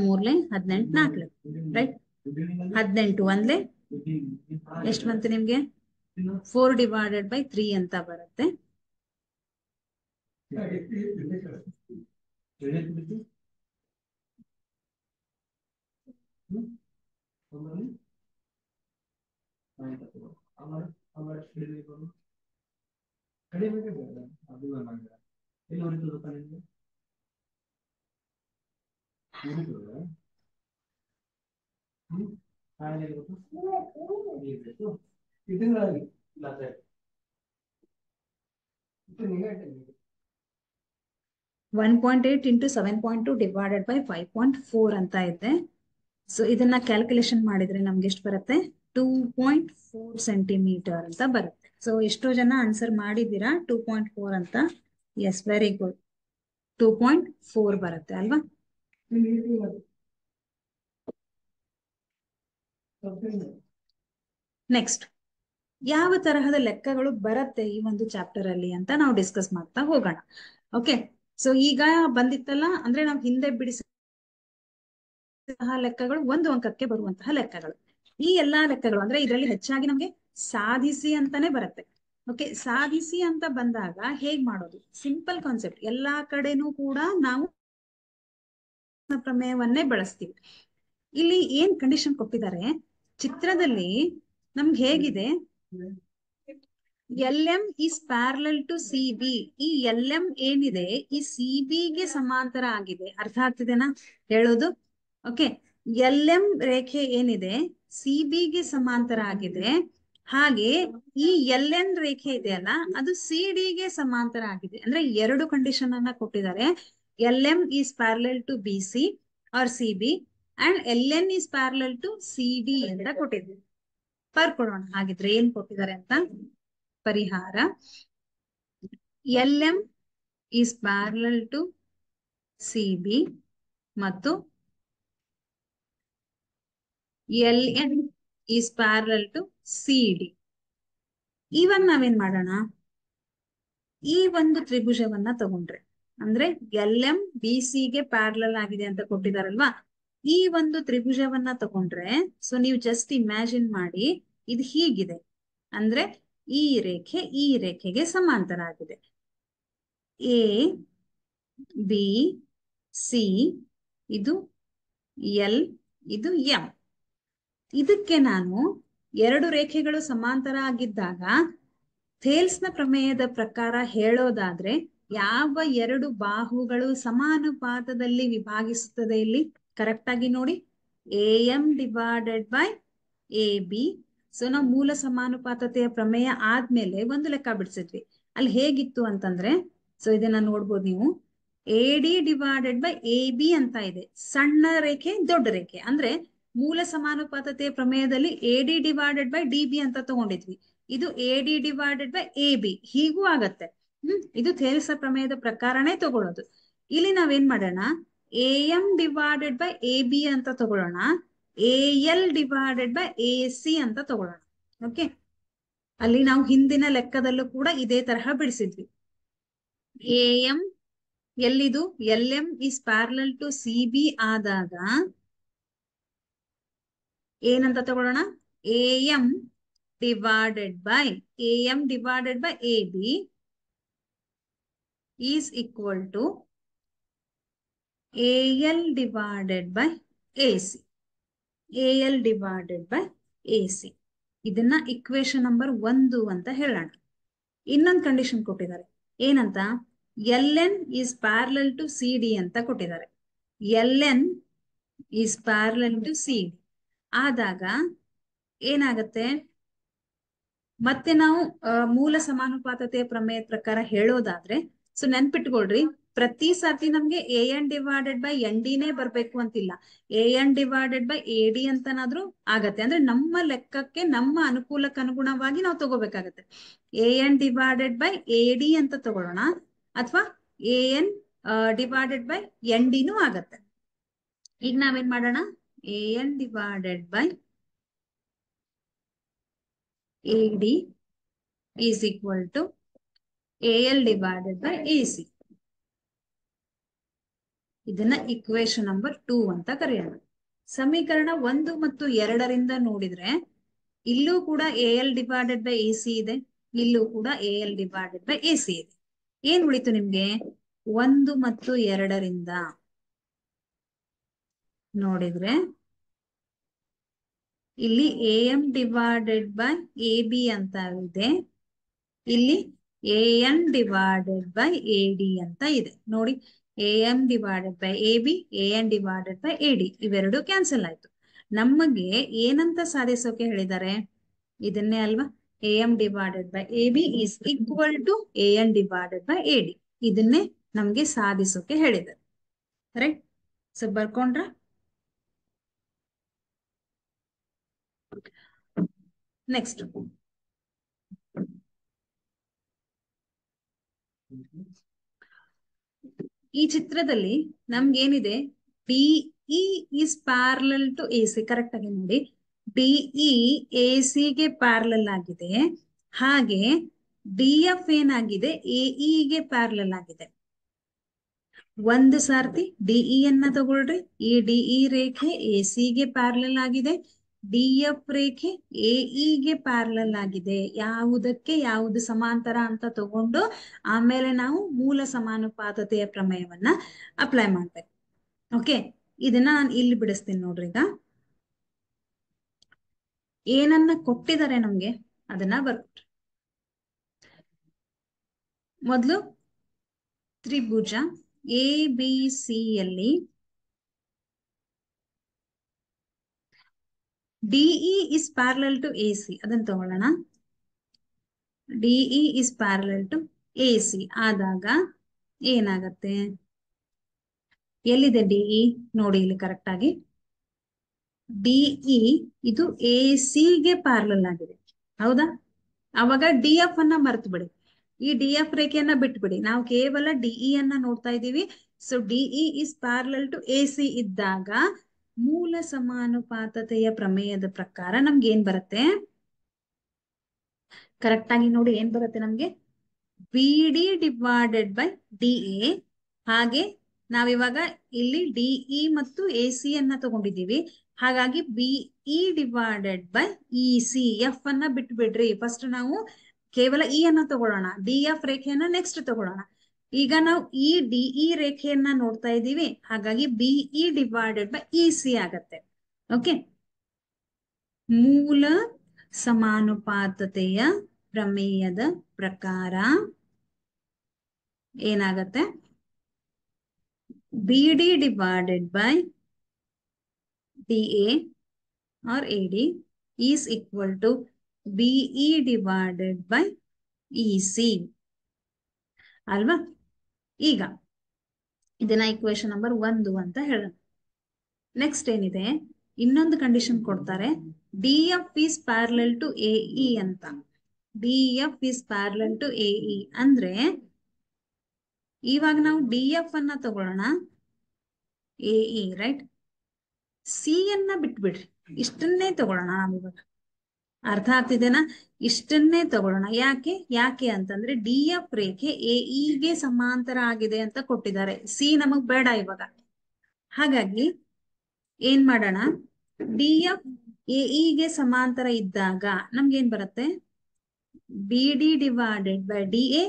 ಮೂರ್ಲೆ 18 ನಾಲ್ಕಲೆ, ರೈಟ್? 18 ಒಂದ್ಲೆ ಎಷ್ಟು ಬಂತು ನಿಮ್ಗೆ? 4 ಡಿವೈಡೆಡ್ ಬೈ 3 ಅಂತ ಬರುತ್ತೆ. ಒನ್ 1.8 ಇಂಟು 7.2 ಡಿವೈಡೆಡ್ ಬೈ 5.4 ಅಂತ ಇದೆ. ಸೊ ಇದನ್ನ ಕ್ಯಾಲ್ಕುಲೇಷನ್ ಮಾಡಿದ್ರೆ ನಮ್ಗೆ ಎಷ್ಟು ಬರುತ್ತೆ? 2.4 ಸೆಂಟಿಮೀಟರ್ ಅಂತ ಬರುತ್ತೆ. ಸೊ ಎಷ್ಟೋ ಜನ ಆನ್ಸರ್ ಮಾಡಿದ್ದೀರಾ 2.4 ಅಂತ. S, very good. 2.4 ಬರುತ್ತೆ ಅಲ್ವಾ? ನೆಕ್ಸ್ಟ್, ಯಾವ ತರಹದ ಲೆಕ್ಕಗಳು ಬರುತ್ತೆ ಈ ಒಂದು ಚಾಪ್ಟರ್ ಅಲ್ಲಿ ಅಂತ ನಾವು ಡಿಸ್ಕಸ್ ಮಾಡ್ತಾ ಹೋಗೋಣ. ಓಕೆ, ಸೊ ಈಗ ಬಂದಿತ್ತಲ್ಲ, ಅಂದ್ರೆ ನಾವು ಹಿಂದೆ ಬಿಡಿಸಿದ ಲೆಕ್ಕಗಳು 1 ಅಂಕಕ್ಕೆ ಬರುವಂತಹ ಲೆಕ್ಕಗಳು. ಈ ಎಲ್ಲಾ ಲೆಕ್ಕಗಳು ಅಂದ್ರೆ ಇದರಲ್ಲಿ ಹೆಚ್ಚಾಗಿ ನಮ್ಗೆ ಸಾಧಿಸಿ ಅಂತಾನೆ ಬರುತ್ತೆ. ಓಕೆ, ಸಾಧಿಸಿ ಅಂತ ಬಂದಾಗ ಹೇಗ್ ಮಾಡೋದು? Simple concept. ಎಲ್ಲಾ ಕಡೆನೂ ಕೂಡ ನಾವು ಪ್ರಮೇಯವನ್ನೇ ಬಳಸ್ತೀವಿ. ಇಲ್ಲಿ ಏನ್ ಕಂಡೀಷನ್ ಕೊಟ್ಟಿದ್ದಾರೆ ಚಿತ್ರದಲ್ಲಿ ನಮ್ಗೆ ಹೇಗಿದೆ? LM is parallel to CB. ಈ LM ಏನಿದೆ ಈ CB ಗೆ ಸಮಾಂತರ ಆಗಿದೆ. ಅರ್ಥ ಆಗ್ತಿದೆನಾ ಹೇಳೋದು? ಓಕೆ, LM ರೇಖೆ ಏನಿದೆ CB ಗೆ ಸಮಾಂತರ ಆಗಿದೆ. ಹಾಗೆ ಈ LN ರೇಖೆ ಇದೆಯಲ್ಲ ಅದು CD ಗೆ ಸಮಾಂತರ ಆಗಿದೆ. ಅಂದ್ರೆ 2 ಕಂಡೀಷನ್ ಅನ್ನ ಕೊಟ್ಟಿದ್ದಾರೆ. LM is parallel to BC or CB and LN is parallel to CD ಅಂತ ಕೊಟ್ಟಿದ್ದಾರೆ. ಬರ್ಕೊಡೋಣ ಹಾಗಿದ್ರೆ ಏನ್ ಕೊಟ್ಟಿದ್ದಾರೆ ಅಂತ. ಪರಿಹಾರ: LM is parallel to CB ಮತ್ತು LN is parallel to CD. ಇವಾಗ ನಾವೇನ್ ಮಾಡೋಣ, ಈ ಒಂದು ತ್ರಿಭುಜವನ್ನ ತಗೊಂಡ್ರೆ, ಅಂದ್ರೆ LM BC ಗೆ ಪ್ಯಾರಲಲ್ ಆಗಿದೆ ಅಂತ ಕೊಟ್ಟಿದಾರಲ್ವಾ, ಈ ಒಂದು ತ್ರಿಭುಜವನ್ನ ತಗೊಂಡ್ರೆ, ಸೊ ನೀವು ಜಸ್ಟ್ ಇಮ್ಯಾಜಿನ್ ಮಾಡಿ, ಇದು ಹೀಗಿದೆ. ಅಂದ್ರೆ ಈ ರೇಖೆ ಈ ರೇಖೆಗೆ ಸಮಾಂತರ ಆಗಿದೆ. ಎ ಬಿ ಸಿ, ಇದು ಎಲ್, ಇದು ಎಂ. ಇದಕ್ಕೆ ನಾನು 2 ರೇಖೆಗಳು ಸಮಾಂತರ ಆಗಿದ್ದಾಗ ಥೇಲ್ಸ್ನ ಪ್ರಮೇಯದ ಪ್ರಕಾರ ಹೇಳೋದಾದ್ರೆ ಯಾವ 2 ಬಾಹುಗಳು ಸಮಾನುಪಾತದಲ್ಲಿ ವಿಭಾಗಿಸುತ್ತದೆ? ಇಲ್ಲಿ ಕರೆಕ್ಟ್ ಆಗಿ ನೋಡಿ, AM divided by AB. So ನಾವು ಮೂಲ ಸಮಾನುಪಾತತೆಯ ಪ್ರಮೇಯ ಆದ್ಮೇಲೆ ಒಂದು ಲೆಕ್ಕ ಬಿಡಿಸಿದ್ವಿ. ಅಲ್ಲಿ ಹೇಗಿತ್ತು ಅಂತಂದ್ರೆ, ಸೊ ಇದನ್ನ ನೋಡ್ಬೋದು ನೀವು, AD ಡಿವೈಡೆಡ್ ಬೈ AB ಅಂತ ಇದೆ. ಸಣ್ಣ ರೇಖೆ ದೊಡ್ಡ ರೇಖೆ ಅಂದ್ರೆ ಮೂಲ ಸಮಾನುಪಾತತೆಯ ಪ್ರಮೇಯದಲ್ಲಿ AD ಡಿವೈಡೆಡ್ ಬೈ DB ಅಂತ ತಗೊಂಡಿದ್ವಿ. ಇದು AD ಡಿವೈಡೆಡ್ ಬೈ AB ಹೀಗೂ ಆಗತ್ತೆ. ಇದು ಥೇರಿಸ ಪ್ರಮೇಯದ ಪ್ರಕಾರನೇ ತಗೊಳ್ಳೋದು. ಇಲ್ಲಿ ನಾವೇನ್ ಮಾಡೋಣ, AM ಡಿವೈಡೆಡ್ ಬೈ AB ಅಂತ ತಗೊಳ್ಳೋಣ, AL ಡಿವೈಡೆಡ್ ಬೈ AC ಅಂತ ತಗೊಳ್ಳೋಣ. ಓಕೆ, ಅಲ್ಲಿ ನಾವು ಹಿಂದಿನ ಲೆಕ್ಕದಲ್ಲೂ ಕೂಡ ಇದೇ ತರಹ ಬಿಡಿಸಿದ್ವಿ. AM ಎಲ್ಲಿದು LM is parallel to CB ಆದಾಗ ಏನಂತ ತಗೊಳ್ಳೋಣ, AM divided by AB is equal to AL divided by AC. AL divided by AC. ಇದನ್ನ ಇಕ್ವೇಶನ್ ನಂಬರ್ 1 ಅಂತ ಹೇಳೋಣ. ಇನ್ನೊಂದು ಕಂಡೀಷನ್ ಕೊಟ್ಟಿದ್ದಾರೆ. ಏನಂತ, LN is parallel to CD ಅಂತ ಕೊಟ್ಟಿದ್ದಾರೆ. LN is parallel to CD ಆದಾಗ ಏನಾಗತ್ತೆ, ಮತ್ತೆ ನಾವು ಮೂಲ ಸಮಾನುಪಾತತೆಯ ಪ್ರಮೇಯದ ಪ್ರಕಾರ ಹೇಳೋದಾದ್ರೆ, ಸೊ ನೆನ್ಪಿಟ್ಕೊಳ್ರಿ, ಪ್ರತಿ ಸರ್ತಿ ನಮ್ಗೆ AN ಡಿವೈಡೆಡ್ ಬೈ ND ನೇ ಬರ್ಬೇಕು ಅಂತಿಲ್ಲ. AN ಡಿವೈಡೆಡ್ ಬೈ AD ಅಂತನಾದ್ರೂ ಆಗತ್ತೆ. ಅಂದ್ರೆ ನಮ್ಮ ಲೆಕ್ಕಕ್ಕೆ ನಮ್ಮ ಅನುಕೂಲಕ್ಕೆ ಅನುಗುಣವಾಗಿ ನಾವು ತಗೋಬೇಕಾಗತ್ತೆ. AN ಡಿವೈಡೆಡ್ ಬೈ AD ಅಂತ ತಗೊಳ್ಳೋಣ, ಅಥವಾ AN ಡಿವೈಡೆಡ್ ಬೈ ND ನೂ ಆಗತ್ತೆ. ಈಗ ನಾವೇನ್ ಮಾಡೋಣ, AN divided by AD is equal to AL divided by AC. ಇದನ್ನ ಇಕ್ವೇಶನ್ ನಂಬರ್ 2 ಅಂತ ಕರೆಯೋಣ. ಸಮೀಕರಣ 1 ಮತ್ತು 2ರಿಂದ ನೋಡಿದ್ರೆ ಇಲ್ಲೂ ಕೂಡ AL ಡಿವೈಡೆಡ್ ಬೈ AC ಇದೆ, ಇಲ್ಲೂ ಕೂಡ AL ಡಿವೈಡೆಡ್ ಬೈ AC ಇದೆ. ಏನ್ ಉಳಿತು ನಿಮ್ಗೆ, 1 ಮತ್ತು 2ರಿಂದ ನೋಡಿದ್ರೆ ಇಲ್ಲಿ AM ಡಿವೈಡೆಡ್ ಬೈ AB ಅಂತ ಇದೆ, ಇಲ್ಲಿ AN ಡಿವೈಡೆಡ್ ಬೈ AD ಅಂತ ಇದೆ. ನೋಡಿ, AM divided by AB, AN divided by AD ಇವೆರಡು ಕ್ಯಾನ್ಸಲ್ ಆಯ್ತು. ನಮಗೆ ಏನಂತ ಸಾಧಿಸೋಕೆ ಹೇಳಿದ್ದಾರೆ, ಇದನ್ನೇ ಅಲ್ವಾ, AM divided by AB is equal to AN divided by AD. ಇದನ್ನೇ ನಮ್ಗೆ ಸಾಧಿಸೋಕೆ ಹೇಳಿದ್ದಾರೆ. Right, so ಬರ್ಕೊಂಡ್ರ. ನೆಕ್ಸ್ಟ್, ಈ ಚಿತ್ರದಲ್ಲಿ ನಮ್ಗೇನಿದೆ, DE is parallel to AC. Correct ಆಗಿ ನೋಡಿ, DE AC ಗೆ ಪ್ಯಾರಲಲ್ ಆಗಿದೆ, ಹಾಗೆ DF ಏನಾಗಿದೆ, AE ಗೆ ಪ್ಯಾರಲಲ್ ಆಗಿದೆ. ಒಂದು ಸಾರ್ತಿ DE ಅನ್ನ ತಗೊಳ್ರಿ, ಈ DE ರೇಖೆ AC ಗೆ ಪ್ಯಾರಲಲ್ ಆಗಿದೆ, DF ರೇಖೆ AE ಗೆ ಪ್ಯಾರಲಲ್ ಆಗಿದೆ. ಯಾವುದಕ್ಕೆ ಯಾವುದು ಸಮಾಂತರ ಅಂತ ತಗೊಂಡು ಆಮೇಲೆ ನಾವು ಮೂಲ ಸಮಾನುಪಾತತೆಯ ಪ್ರಮೇಯವನ್ನ ಅಪ್ಲೈ ಮಾಡ್ಬೇಕು. ಓಕೆ, ಇದನ್ನ ನಾನು ಇಲ್ಲಿ ಬಿಡಿಸ್ತೀನಿ ನೋಡ್ರಿ. ಈಗ ಏನನ್ನ ಕೊಟ್ಟಿದ್ದಾರೆ ನಮ್ಗೆ ಅದನ್ನ ಬರ್ಕೊಟ್ರಿ. ಮೊದಲು ತ್ರಿಭುಜ ABC ಯಲ್ಲಿ DE is parallel to AC ಅದನ್ನ ತಗೊಳ್ಳೋಣ. DE is parallel to AC ಆದಾಗ ಏನಾಗತ್ತೆ, ಎಲ್ಲಿದೆ DE ನೋಡಿ ಇಲ್ಲಿ ಕರೆಕ್ಟ್ ಆಗಿ, DE ಇದು AC ಗೆ ಪ್ಯಾರಲಲ್ ಆಗಿದೆ, ಹೌದಾ? ಅವಾಗ DF ಅನ್ನ ಮರ್ತು ಬಿಡಿ, ಈ DF ರೇಖೆಯನ್ನ ಬಿಟ್ಬಿಡಿ, ನಾವು ಕೇವಲ DE ಅನ್ನ ನೋಡ್ತಾ ಇದ್ದೀವಿ. So DE is parallel to AC ಇದ್ದಾಗ ಮೂಲ ಸಮಾನುಪಾತತೆಯ ಪ್ರಮೇಯದ ಪ್ರಕಾರ ನಮ್ಗೆ ಏನ್ ಬರುತ್ತೆ, ಕರೆಕ್ಟ್ ಆಗಿ ನೋಡಿ ಏನ್ ಬರುತ್ತೆ ನಮ್ಗೆ, BD ಡಿವೈಡೆಡ್ ಬೈ DA. ಹಾಗೆ ನಾವಿವಾಗ ಇಲ್ಲಿ DE ಮತ್ತು AC ಅನ್ನ ತಗೊಂಡಿದ್ದೀವಿ, ಹಾಗಾಗಿ BE divided by EC. F ಅನ್ನ ಬಿಟ್ಬಿಡ್ರಿ, ಫಸ್ಟ್ ನಾವು ಕೇವಲ E ಅನ್ನ ತಗೊಳ್ಳೋಣ, DF ರೇಖೆಯನ್ನ ನೆಕ್ಸ್ಟ್ ತಗೊಳ್ಳೋಣ. ಈಗ ನಾವು ಈ DE ರೇಖೆಯನ್ನ ನೋಡ್ತಾ ಇದ್ದೀವಿ, ಹಾಗಾಗಿ BE ಡಿವೈಡೆಡ್ ಬೈ EC ಆಗತ್ತೆ. ಓಕೆ, ಮೂಲ ಸಮಾನುಪಾತತೆಯ ಪ್ರಮೇಯದ ಪ್ರಕಾರ ಏನಾಗತ್ತೆ, BD divided by DA or AD is equal to BE divided by EC ಅಲ್ವಾ? ಈಗ ಇದನ್ನ ಇಕ್ವೇಶನ್ ನಂಬರ್ 1 ಅಂತ ಹೇಳೋಣ. ನೆಕ್ಸ್ಟ್ ಏನಿದೆ, ಇನ್ನೊಂದು ಕಂಡೀಷನ್ ಕೊಡ್ತಾರೆ, D F is parallel to A E ಅಂತ. D F is parallel to A E ಅಂದ್ರೆ ಇವಾಗ ನಾವು ಡಿ ಎಫ್ ಅನ್ನ ತಗೊಳ್ಳೋಣ, ಎ ಇ ರೈಟ್, ಸಿ ಅನ್ನ ಬಿಟ್ಬಿಡ್ರಿ, ಇಷ್ಟನ್ನೇ ತಗೊಳ್ಳೋಣ ನಾವಿವಾಗ. ಅರ್ಥ ಆಗ್ತಿದೆನಾ? ಇಷ್ಟನ್ನೇ ತಗೊಳ್ಳೋಣ. ಯಾಕೆ ಅಂತಂದ್ರೆ ಡಿ ಎಫ್ ರೇಖೆ ಎ ಗೆ ಸಮಾಂತರ ಆಗಿದೆ ಅಂತ ಕೊಟ್ಟಿದ್ದಾರೆ. ಸಿ ನಮಗ್ ಬೇಡ ಇವಾಗ. ಹಾಗಾಗಿ ಏನ್ ಮಾಡೋಣ, ಡಿ ಎಫ್ ಎ ಗೆ ಸಮಾಂತರ ಇದ್ದಾಗ ನಮ್ಗೆ ಏನ್ ಬರುತ್ತೆ, B D divided by D A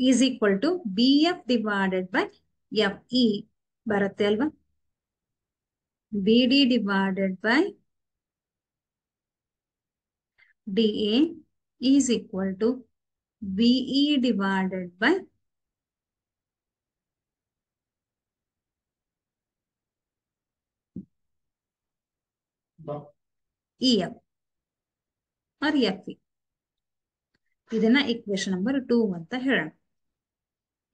is equal to B F divided by F E ಬರುತ್ತೆ ಅಲ್ವಾ. B D divided by D A is equal to B E divided by E F or F E. ಇದನ್ನ equation number 2 ಅಂತ ಹೇಳೋಣ.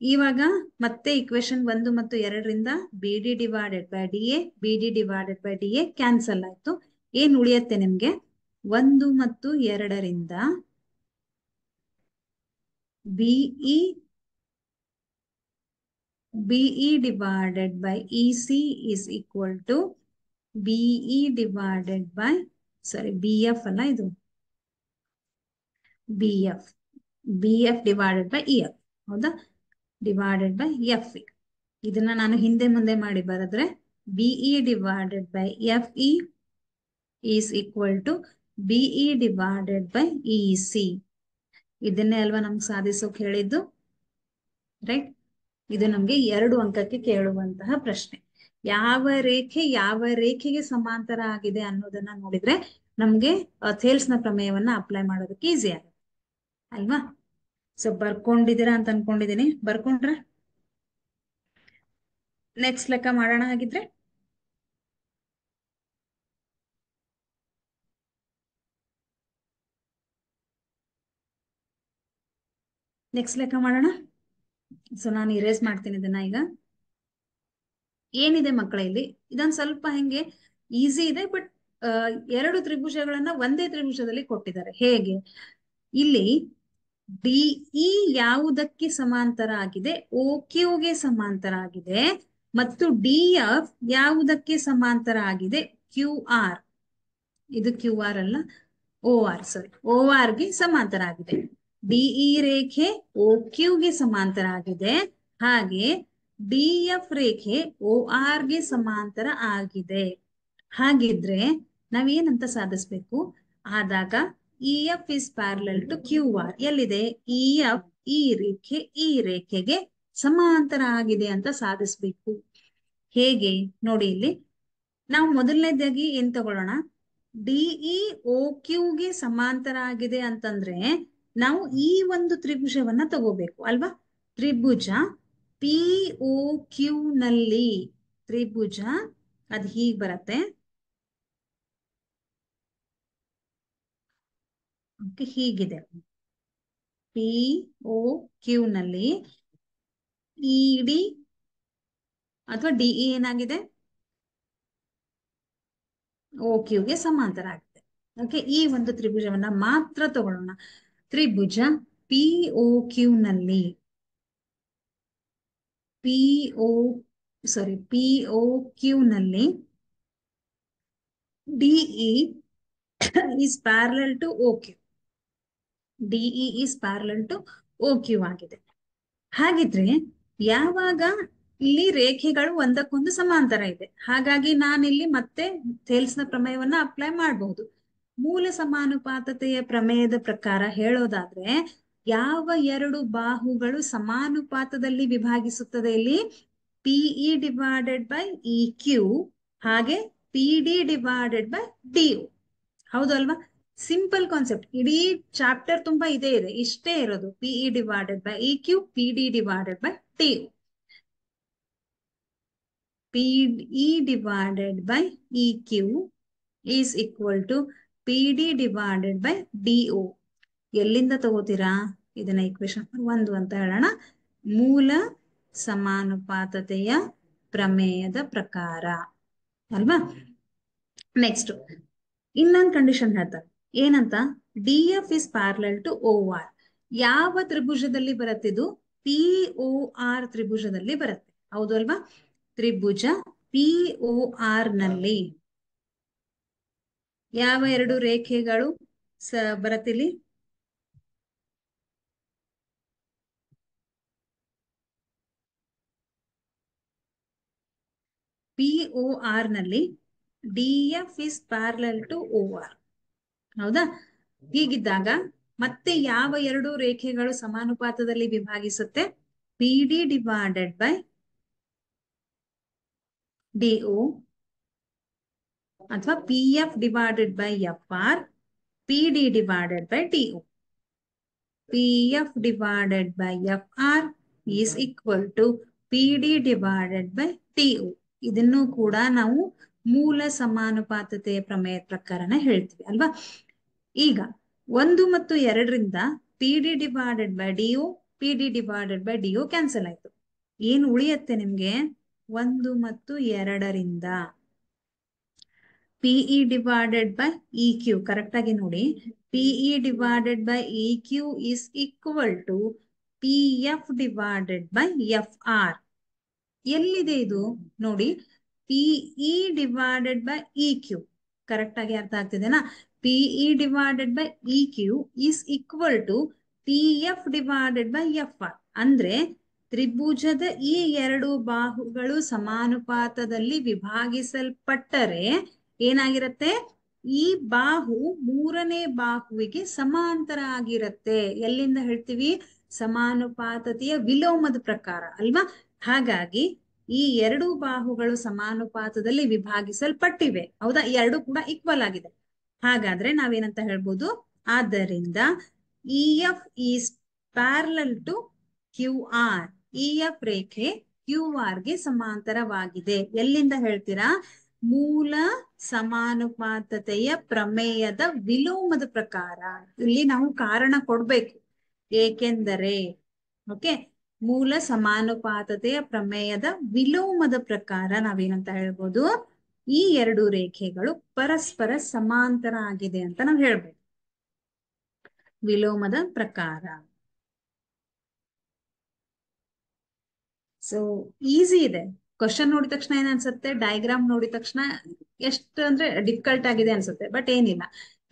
ಇವಾಗ ಮತ್ತೆ equation 1 ಮತ್ತು 2ರಿಂದ B D divided by D A, B D divided by D A cancel ಆಯ್ತು. ಏನ್ ಉಳಿಯುತ್ತೆ ನಿಮ್ಗೆ, 1 ಮತ್ತು 2ರಿಂದ BE divided by E C is equal to BE divided by, sorry B F ಅಲ್ಲ ಇದು, B F divided by E F, ಹೌದಾ, divided by F E. ಇದನ್ನ ನಾನು ಹಿಂದೆ ಮುಂದೆ ಮಾಡಿ ಬರೆದ್ರೆ BE divided by F E is equal to BE divided by E C. ಇದನ್ನೇ ಅಲ್ವಾ ನಮ್ಗೆ ಸಾಧಿಸೋಕೆ ಹೇಳಿದ್ದು, ರೈಟ್. ಇದು ನಮ್ಗೆ 2 ಅಂಕಕ್ಕೆ ಕೇಳುವಂತಹ ಪ್ರಶ್ನೆ. ಯಾವ ರೇಖೆಗೆ ಸಮಾಂತರ ಆಗಿದೆ ಅನ್ನೋದನ್ನ ನೋಡಿದ್ರೆ ನಮ್ಗೆ ಥೇಲ್ಸ್ನ ಪ್ರಮೇಯವನ್ನ ಅಪ್ಲೈ ಮಾಡೋದಕ್ಕೆ ಈಸಿ ಆಗುತ್ತೆ ಅಲ್ವಾ. ಸೊ ಬರ್ಕೊಂಡಿದ್ದೀರಾ ಅಂತ ಅನ್ಕೊಂಡಿದೀನಿ. ಬರ್ಕೊಂಡ್ರ ನೆಕ್ಸ್ಟ್ ಲೆಕ್ಕ ಮಾಡೋಣ. ಹಾಗಿದ್ರೆ ನೆಕ್ಸ್ಟ್ ಲೆಕ್ಕ ಮಾಡೋಣ. ಸೊ ನಾನು ಇರೇಸ್ ಮಾಡ್ತೀನಿ ಇದನ್ನ. ಈಗ ಏನಿದೆ ಮಕ್ಕಳ, ಇಲ್ಲಿ ಇದೊಂದು ಸ್ವಲ್ಪ ಹೆಂಗೆ ಈಸಿ ಇದೆ, ಬಟ್ 2 ತ್ರಿಭುಜಗಳನ್ನ ಒಂದೇ ತ್ರಿಭುಜದಲ್ಲಿ ಕೊಟ್ಟಿದ್ದಾರೆ. ಹೇಗೆ, ಇಲ್ಲಿ ಡಿಇ ಯಾವುದಕ್ಕೆ ಸಮಾಂತರ ಆಗಿದೆ, ಓ ಕ್ಯೂಗೆ ಸಮಾಂತರ ಆಗಿದೆ, ಮತ್ತು ಡಿ ಎಫ್ ಯಾವುದಕ್ಕೆ ಸಮಾಂತರ ಆಗಿದೆ, ಕ್ಯೂ ಆರ್, ಇದು ಕ್ಯೂ ಆರ್ ಅಲ್ಲ, ಓ ಆರ್, ಸಾರಿ, ಓ ಆರ್ ಗೆ ಸಮಾಂತರ ಆಗಿದೆ. ಡಿಇ ರೇಖೆ ಓ ಕ್ಯೂಗೆ ಸಮಾಂತರ ಆಗಿದೆ, ಹಾಗೆ ಡಿ ಎಫ್ ರೇಖೆ ಓ ಆರ್ ಗೆ ಸಮಾಂತರ ಆಗಿದೆ. ಹಾಗಿದ್ರೆ ನಾವೇನಂತ ಸಾಧಿಸ್ಬೇಕು, ಆದಾಗ E F is parallel to Q R. ಎಲ್ಲಿದೆ ಇ ಎಫ್, ಈ ರೇಖೆಗೆ ಸಮಾಂತರ ಆಗಿದೆ ಅಂತ ಸಾಧಿಸ್ಬೇಕು. ಹೇಗೆ ನೋಡಿ, ಇಲ್ಲಿ ನಾವು ಮೊದಲನೇದಾಗಿ ಏನ್ ತಗೊಳ್ಳೋಣ, ಡಿಇ ಓ ಕ್ಯೂಗೆ ಸಮಾಂತರ ಆಗಿದೆ ಅಂತಂದ್ರೆ ನಾವು ಈ ಒಂದು ತ್ರಿಭುಜವನ್ನ ತಗೋಬೇಕು ಅಲ್ವಾ. ತ್ರಿಭುಜ ಪಿ ಓ ಕ್ಯೂ ನಲ್ಲಿ, ತ್ರಿಭುಜ ಅದ್ ಹೀಗ್ ಬರತ್ತೆ, ಹೀಗಿದೆ. ಪಿ ಓ ಕ್ಯೂ ನಲ್ಲಿ ಇಡಿ ಅಥವಾ ಡಿಇ ಏನಾಗಿದೆ, ಓ ಕ್ಯೂಗೆ ಸಮಾಂತರ ಆಗಿದೆ. ಓಕೆ, ಈ ಒಂದು ತ್ರಿಭುಜವನ್ನ ಮಾತ್ರ ತಗೊಳ್ಳೋಣ. ತ್ರಿಭುಜ ಪಿ ಓ ಕ್ಯೂ ನಲ್ಲಿ, ಪಿ ಓ ಕ್ಯೂ ನಲ್ಲಿ DE is parallel to OQ. DE is parallel to OQ ಆಗಿದೆ. ಹಾಗಿದ್ರೆ ಯಾವಾಗ ಇಲ್ಲಿ ರೇಖೆಗಳು ಒಂದಕ್ಕೊಂದು ಸಮಾಂತರ ಇದೆ, ಹಾಗಾಗಿ ನಾನಿಲ್ಲಿ ಮತ್ತೆ ಥೇಲ್ಸ್ನ ಪ್ರಮೇಯವನ್ನ ಅಪ್ಲೈ ಮಾಡಬಹುದು. ಮೂಲ ಸಮಾನುಪಾತತೆಯ ಪ್ರಮೇಯದ ಪ್ರಕಾರ ಹೇಳೋದಾದ್ರೆ ಯಾವ 2 ಬಾಹುಗಳು ಸಮಾನುಪಾತದಲ್ಲಿ ವಿಭಾಗಿಸುತ್ತದೆ, ಇಲ್ಲಿ PE ಡಿವೈಡೆಡ್ ಬೈ EQ ಹಾಗೆ PD ಡಿವೈಡೆಡ್ ಬೈ DO. ಹೌದು ಅಲ್ವಾ. ಸಿಂಪಲ್ ಕಾನ್ಸೆಪ್ಟ್, ಇಡೀ ಚಾಪ್ಟರ್ ತುಂಬಾ ಇದೇ ಇದೆ, ಇಷ್ಟೇ ಇರೋದು. PE divided by EQ, PD divided by DO. PE divided by EQ is equal to PD divided by DO. ಎಲ್ಲಿಂದ ತಗೋತೀರಾ ಇದನ್ನ, ಇಕ್ವೇಶನ್ 1 ಅಂತ ಹೇಳೋಣ. ಮೂಲ ಸಮಾನುಪಾತತೆಯ ಪ್ರಮೇಯದ ಪ್ರಕಾರ ಅಲ್ವಾ. ನೆಕ್ಸ್ಟ್ ಇನ್ನೊಂದು ಕಂಡೀಷನ್ ಹೇಳ್ತಾರೆ, ಏನಂತ, D F is parallel to O R. ಯಾವ ತ್ರಿಭುಜದಲ್ಲಿ ಬರುತ್ತೆ ಇದು? ಪಿ ಓ ಆರ್ ತ್ರಿಭುಜದಲ್ಲಿ ಬರುತ್ತೆ, ಹೌದು ಅಲ್ವಾ. ತ್ರಿಭುಜ ಪಿ ಓ ಆರ್ ನಲ್ಲಿ ಯಾವ ಎರಡು ರೇಖೆಗಳು ಬರತ್ತಿಲ್ಲಿ? ಪಿ ಓ ಆರ್ ನಲ್ಲಿ D F is parallel to O R, ಹೌದಾ. ಹೀಗಿದ್ದಾಗ ಮತ್ತೆ ಯಾವ ಎರಡು ರೇಖೆಗಳು ಸಮಾನುಪಾತದಲ್ಲಿ ವಿಭಾಗಿಸುತ್ತೆ? P D divided by D O, ಅಥವಾ P F divided by F R, P D divided by D O. P F divided by F R is equal to P D divided by D O. ಇದನ್ನು ಕೂಡ ನಾವು ಮೂಲ ಸಮಾನುಪಾತತೆಯ ಪ್ರಮೇಯ ಪ್ರಕಾರನ ಹೇಳ್ತೀವಿ ಅಲ್ವಾ. ಈಗ 1 ಮತ್ತು 2ರಿಂದ P D divided by D O, P D divided by D O cancel ಆಯ್ತು. ಏನು ಉಳಿಯತ್ತೆ ನಿಮ್ಗೆ? 1 ಮತ್ತು 2ರಿಂದ PE divided by EQ, correct ಆಗಿ ನೋಡಿ. PE divided by EQ is equal to PF divided by FR. ಎಲ್ಲಿದೆ ಇದು ನೋಡಿ? PE divided by EQ, correct ಆಗಿ ಅರ್ಥ ಆಗ್ತಿದೆನಾ? PE divided by EQ is equal to PF divided by FR. ಅಂದ್ರೆ ತ್ರಿಭುಜದ ಈ ಎರಡು ಬಾಹುಗಳು ಸಮಾನುಪಾತದಲ್ಲಿ ವಿಭಾಗಿಸಲ್ಪಟ್ಟರೆ ಏನಾಗಿರತ್ತೆ? ಈ ಬಾಹು ಮೂರನೇ ಬಾಹುವಿಗೆ ಸಮಾಂತರ ಆಗಿರತ್ತೆ. ಎಲ್ಲಿಂದ ಹೇಳ್ತೀವಿ? ಸಮಾನುಪಾತತೆಯ ವಿಲೋಮದ ಪ್ರಕಾರ ಅಲ್ವಾ. ಹಾಗಾಗಿ ಈ ಎರಡು ಬಾಹುಗಳು ಸಮಾನುಪಾತದಲ್ಲಿ ವಿಭಾಗಿಸಲ್ಪಟ್ಟಿವೆ, ಹೌದಾ. ಎರಡು ಕೂಡ ಈಕ್ವಲ್ ಆಗಿದೆ. ಹಾಗಾದ್ರೆ ನಾವೇನಂತ ಹೇಳ್ಬೋದು? ಆದ್ದರಿಂದ E F is parallel to Q R. E F ರೇಖೆ ಕ್ಯೂ ಆರ್ ಗೆ ಸಮಾಂತರವಾಗಿದೆ. ಎಲ್ಲಿಂದ ಹೇಳ್ತೀರಾ? ಮೂಲ ಸಮಾನುಪಾತತೆಯ ಪ್ರಮೇಯದ ವಿಲೋಮದ ಪ್ರಕಾರ. ಇಲ್ಲಿ ನಾವು ಕಾರಣ ಕೊಡ್ಬೇಕು, ಏಕೆಂದರೆ ಓಕೆ, ಮೂಲ ಸಮಾನುಪಾತತೆಯ ಪ್ರಮೇಯದ ವಿಲೋಮದ ಪ್ರಕಾರ ನಾವೇನಂತ ಹೇಳ್ಬೋದು? ಈ ಎರಡು ರೇಖೆಗಳು ಪರಸ್ಪರ ಸಮಾಂತರ ಆಗಿದೆ ಅಂತ ನಾವು ಹೇಳ್ಬೇಕು, ವಿಲೋಮದ ಪ್ರಕಾರ. ಸೊ ಈಸಿ ಇದೆ. ಕ್ವಶನ್ ನೋಡಿದ ತಕ್ಷಣ ಏನ್ ಅನ್ಸುತ್ತೆ? ಡಯಾಗ್ರಾಮ್ ನೋಡಿದ ತಕ್ಷಣ ಎಷ್ಟು ಅಂದ್ರೆ ಡಿಫಿಕಲ್ಟ್ ಆಗಿದೆ ಅನ್ಸುತ್ತೆ, ಬಟ್ ಏನಿಲ್ಲ,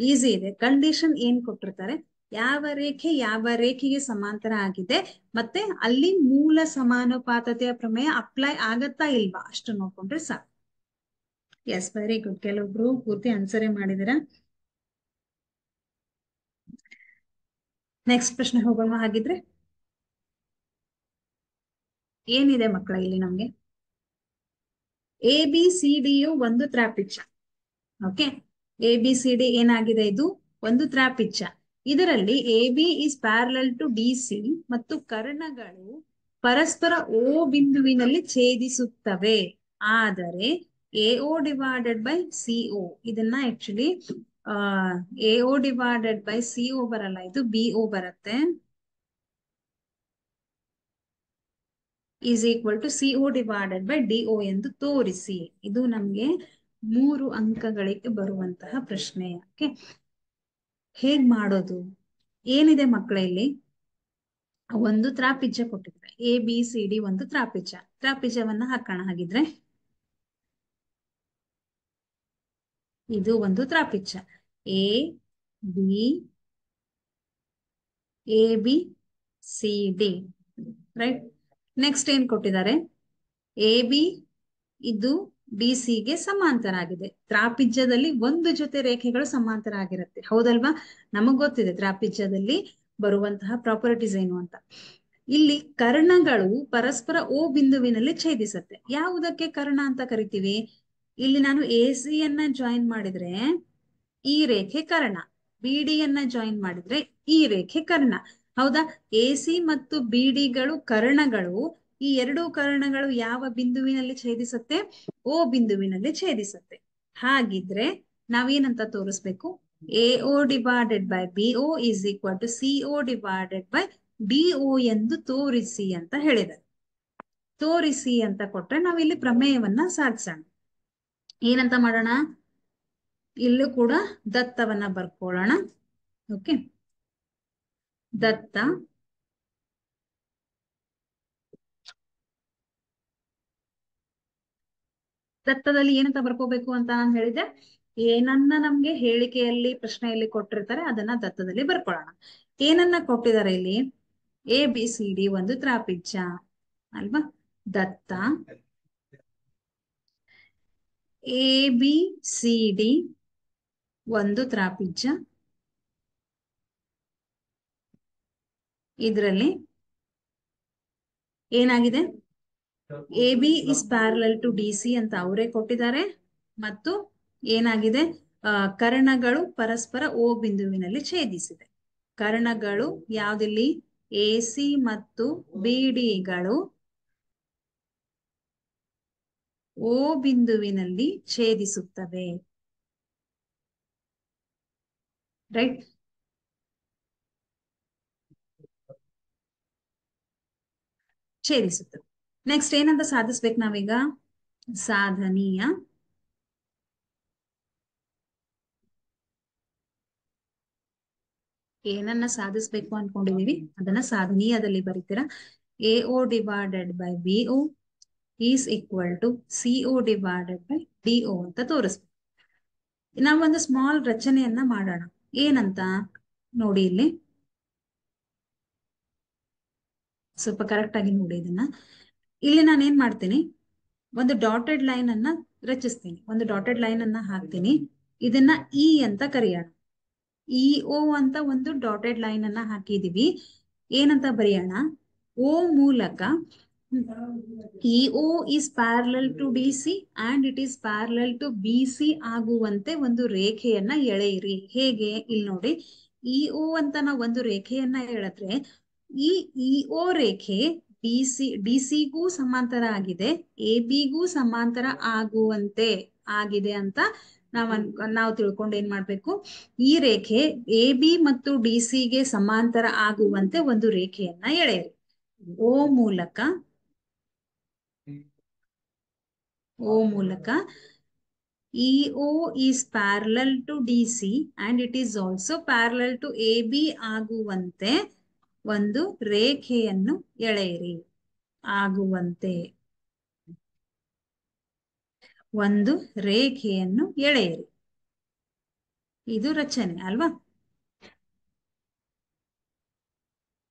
ಈಸಿ ಇದೆ. ಕಂಡೀಷನ್ ಏನ್ ಕೊಟ್ಟಿರ್ತಾರೆ, ಯಾವ ರೇಖೆ ಯಾವ ರೇಖೆಗೆ ಸಮಾಂತರ ಆಗಿದೆ, ಮತ್ತೆ ಅಲ್ಲಿ ಮೂಲ ಸಮಾನುಪಾತತೆಯ ಪ್ರಮೇಯ ಅಪ್ಲೈ ಆಗತ್ತಾ ಇಲ್ವಾ ಅಷ್ಟು ನೋಡ್ಕೊಂಡ್ರೆ ಸಾಕು. Yes, very good. ಕೆಲವೊಬ್ರು ಪೂರ್ತಿ ಆನ್ಸರೇ ಮಾಡಿದಿರ. ನೆಕ್ಸ್ಟ್ ಪ್ರಶ್ನೆ ಹೋಗೋಣ ಹಾಗಿದ್ರೆ. ಏನಿದೆ ಮಕ್ಕಳ ಇಲ್ಲಿ ನಮ್ಗೆ? ಎ ಬಿ ಸಿ ಡಿ ಯು ಒಂದು ತ್ರಾಪಿಜ್ಯ. Okay, A B C D ಏನಾಗಿದೆ? ಇದು ಒಂದು ತ್ರಾಪಿಜ್ಯ. ಇದರಲ್ಲಿ A B is parallel to D C ಮತ್ತು ಕರ್ಣಗಳು ಪರಸ್ಪರ ಓ ಬಿಂದುವಿನಲ್ಲಿ ಛೇದಿಸುತ್ತವೆ. ಆದರೆ A O divided by C O, ಇದನ್ನ actually A O divided by C O ಬರಲ್ಲ, ಇದು ಬಿ ಒ ಬರುತ್ತೆ, is equal to C O divided by D O ಎಂದು ತೋರಿಸಿ. ಇದು ನಮ್ಗೆ 3 ಅಂಕಗಳಿಗೆ ಬರುವಂತಹ ಪ್ರಶ್ನೆ. ಓಕೆ, ಹೇಗ್ ಮಾಡೋದು? ಏನಿದೆ ಮಕ್ಕಳ ಇಲ್ಲಿ? ಒಂದು ತ್ರಾಪಿಜ್ಯ ಕೊಟ್ಟಿದ್ರೆ, ಎ ಬಿ ಸಿ ಡಿ ಒಂದು ತ್ರಾಪಿಜ್ಯ. ತ್ರಾಪಿಜ್ಯವನ್ನ ಹಾಕೋಣ ಹಾಗಿದ್ರೆ. ಇದು ಒಂದು ತ್ರಾಪಿಜ್ಯ, A B C D, right. Next ಏನ್ ಕೊಟ್ಟಿದ್ದಾರೆ? ಎ ಬಿ ಇದು ಡಿ ಸಿ ಗೆ ಸಮಾಂತರ ಆಗಿದೆ. ತ್ರಾಪಿಜ್ಯದಲ್ಲಿ ಒಂದು ಜೊತೆ ರೇಖೆಗಳು ಸಮಾಂತರ ಆಗಿರುತ್ತೆ, ಹೌದಲ್ವಾ. ನಮಗ್ ಗೊತ್ತಿದೆ ತ್ರಾಪಿಜ್ಯದಲ್ಲಿ ಬರುವಂತಹ ಪ್ರಾಪರ್ಟೀಸ್ ಏನು ಅಂತ. ಇಲ್ಲಿ ಕರ್ಣಗಳು ಪರಸ್ಪರ ಓ ಬಿಂದುವಿನಲ್ಲಿ ಛೇದಿಸುತ್ತೆ. ಯಾವುದಕ್ಕೆ ಕರ್ಣ ಅಂತ ಕರಿತೀವಿ? ಇಲ್ಲಿ ನಾನು ಎ ಸಿ ಯನ್ನ ಜಾಯಿನ್ ಮಾಡಿದ್ರೆ ಈ ರೇಖೆ ಕರ್ಣ, ಬಿ ಡಿ ಯನ್ನ ಜಾಯಿನ್ ಮಾಡಿದ್ರೆ ಈ ರೇಖೆ ಕರ್ಣ, ಹೌದಾ. ಎ ಸಿ ಮತ್ತು ಬಿ ಡಿಗಳು ಕರ್ಣಗಳು. ಈ ಎರಡು ಕರ್ಣಗಳು ಯಾವ ಬಿಂದುವಿನಲ್ಲಿ ಛೇದಿಸುತ್ತೆ? ಓ ಬಿಂದುವಿನಲ್ಲಿ ಛೇದಿಸುತ್ತೆ. ಹಾಗಿದ್ರೆ ನಾವೇನಂತ ತೋರಿಸ್ಬೇಕು? A O divided by B O is equal to C O divided by D O ಎಂದು ತೋರಿಸಿ ಅಂತ ಹೇಳಿದ್ದಾರೆ. ತೋರಿಸಿ ಅಂತ ಕೊಟ್ರೆ ನಾವಿಲ್ಲಿ ಪ್ರಮೇಯವನ್ನ ಸಾಧಿಸೋಣ. ಏನಂತ ಮಾಡೋಣ, ಇಲ್ಲೂ ಕೂಡ ದತ್ತವನ್ನ ಬರ್ಕೊಳ್ಳೋಣ. ಓಕೆ, ದತ್ತ ದತ್ತದಲ್ಲಿ ಏನಂತ ಬರ್ಕೋಬೇಕು ಅಂತ ನಾನು ಹೇಳಿದೆ, ಏನನ್ನ ನಮ್ಗೆ ಹೇಳಿಕೆಯಲ್ಲಿ ಪ್ರಶ್ನೆಯಲ್ಲಿ ಕೊಟ್ಟಿರ್ತಾರೆ ಅದನ್ನ ದತ್ತದಲ್ಲಿ ಬರ್ಕೊಳ್ಳೋಣ. ಏನನ್ನ ಕೊಟ್ಟಿದ್ದಾರೆ ಇಲ್ಲಿ, ABCD ಒಂದು ತ್ರಾಪಿಜ್ಯ ಅಲ್ವಾ. ದತ್ತ ABCD ಒಂದು ತ್ರಾಪಿಜ್ಯ, ಇದರಲ್ಲಿ ಏನಾಗಿದೆ, AB is parallel to DC ಅಂತ ಅವರೇ ಕೊಟ್ಟಿದ್ದಾರೆ. ಮತ್ತು ಏನಾಗಿದೆ, ಕರ್ಣಗಳು ಪರಸ್ಪರ O ಬಿಂದುವಿನಲ್ಲಿ ಛೇದಿಸಿದೆ. ಕರ್ಣಗಳು ಯಾವ್ದಿಲ್ಲಿ, AC ಮತ್ತು BDಗಳು O ಬಿಂದುವಿನಲ್ಲಿ ಛೇದಿಸುತ್ತವೆ. ರೈಟ್, ಛೇದಿಸುತ್ತವೆ. ನೆಕ್ಸ್ಟ್ ಏನಂತ ಸಾಧಿಸ್ಬೇಕು ನಾವೀಗ, ಸಾಧನೀಯ ಏನನ್ನ ಸಾಧಿಸ್ಬೇಕು ಅನ್ಕೊಂಡಿದೀವಿ ಅದನ್ನ ಸಾಧನೀಯದಲ್ಲಿ ಬರೀತೀರಾ. AO divided by BO is equal to CO divided by DO ಅಂತ ತೋರಿಸ್ಬೇಕು. ನಾವೊಂದು ಸ್ಮಾಲ್ ರಚನೆಯನ್ನ ಮಾಡೋಣ. ಏನಂತ ನೋಡಿ, ಇಲ್ಲಿ ಸ್ವಲ್ಪ ಕರೆಕ್ಟ್ ಆಗಿ ನೋಡಿ ಇದನ್ನ. ಇಲ್ಲಿ ನಾನು ಏನ್ ಮಾಡ್ತೀನಿ, ಒಂದು ಡಾಟೆಡ್ ಲೈನ್ ಅನ್ನ ರಚಿಸ್ತೀನಿ, ಒಂದು ಡಾಟೆಡ್ ಲೈನ್ ಅನ್ನ ಹಾಕ್ತೀನಿ. ಇದನ್ನ E ಅಂತ ಕರೆಯೋಣ. EO ಅಂತ ಒಂದು ಡಾಟೆಡ್ ಲೈನ್ ಅನ್ನ ಹಾಕಿದೀವಿ. ಏನಂತ ಬರೆಯೋಣ, O ಮೂಲಕ EO is parallel to DC and it is parallel to BC ಆಗುವಂತೆ ಒಂದು ರೇಖೆಯನ್ನ ಎಳೆಯಿರಿ. ಹೇಗೆ, ಇಲ್ಲಿ ನೋಡಿ, EO ಅಂತ ನಾವು ಒಂದು ರೇಖೆಯನ್ನ ಎಳೆದ್ರೆ ಈ EO ರೇಖೆ DC ಗೂ ಸಮಾಂತರ ಆಗಿದೆ, ABಗೂ ಸಮಾಂತರ ಆಗುವಂತೆ ಆಗಿದೆ ಅಂತ ನಾವು ತಿಳ್ಕೊಂಡು ಏನ್ ಮಾಡ್ಬೇಕು, ಈ ರೇಖೆ AB ಮತ್ತು DC ಗೆ ಸಮಾಂತರ ಆಗುವಂತೆ ಒಂದು ರೇಖೆಯನ್ನ ಎಳೆಯಿರಿ. O ಮೂಲಕ EO is parallel to DC and it is also parallel to AB ಆಗುವಂತೆ ಒಂದು ರೇಖೆಯನ್ನು ಎಳೆಯಿರಿ. ಆಗುವಂತೆ ಒಂದು ರೇಖೆಯನ್ನು ಎಳೆಯಿರಿ. ಇದು ರಚನೆ ಅಲ್ವಾ.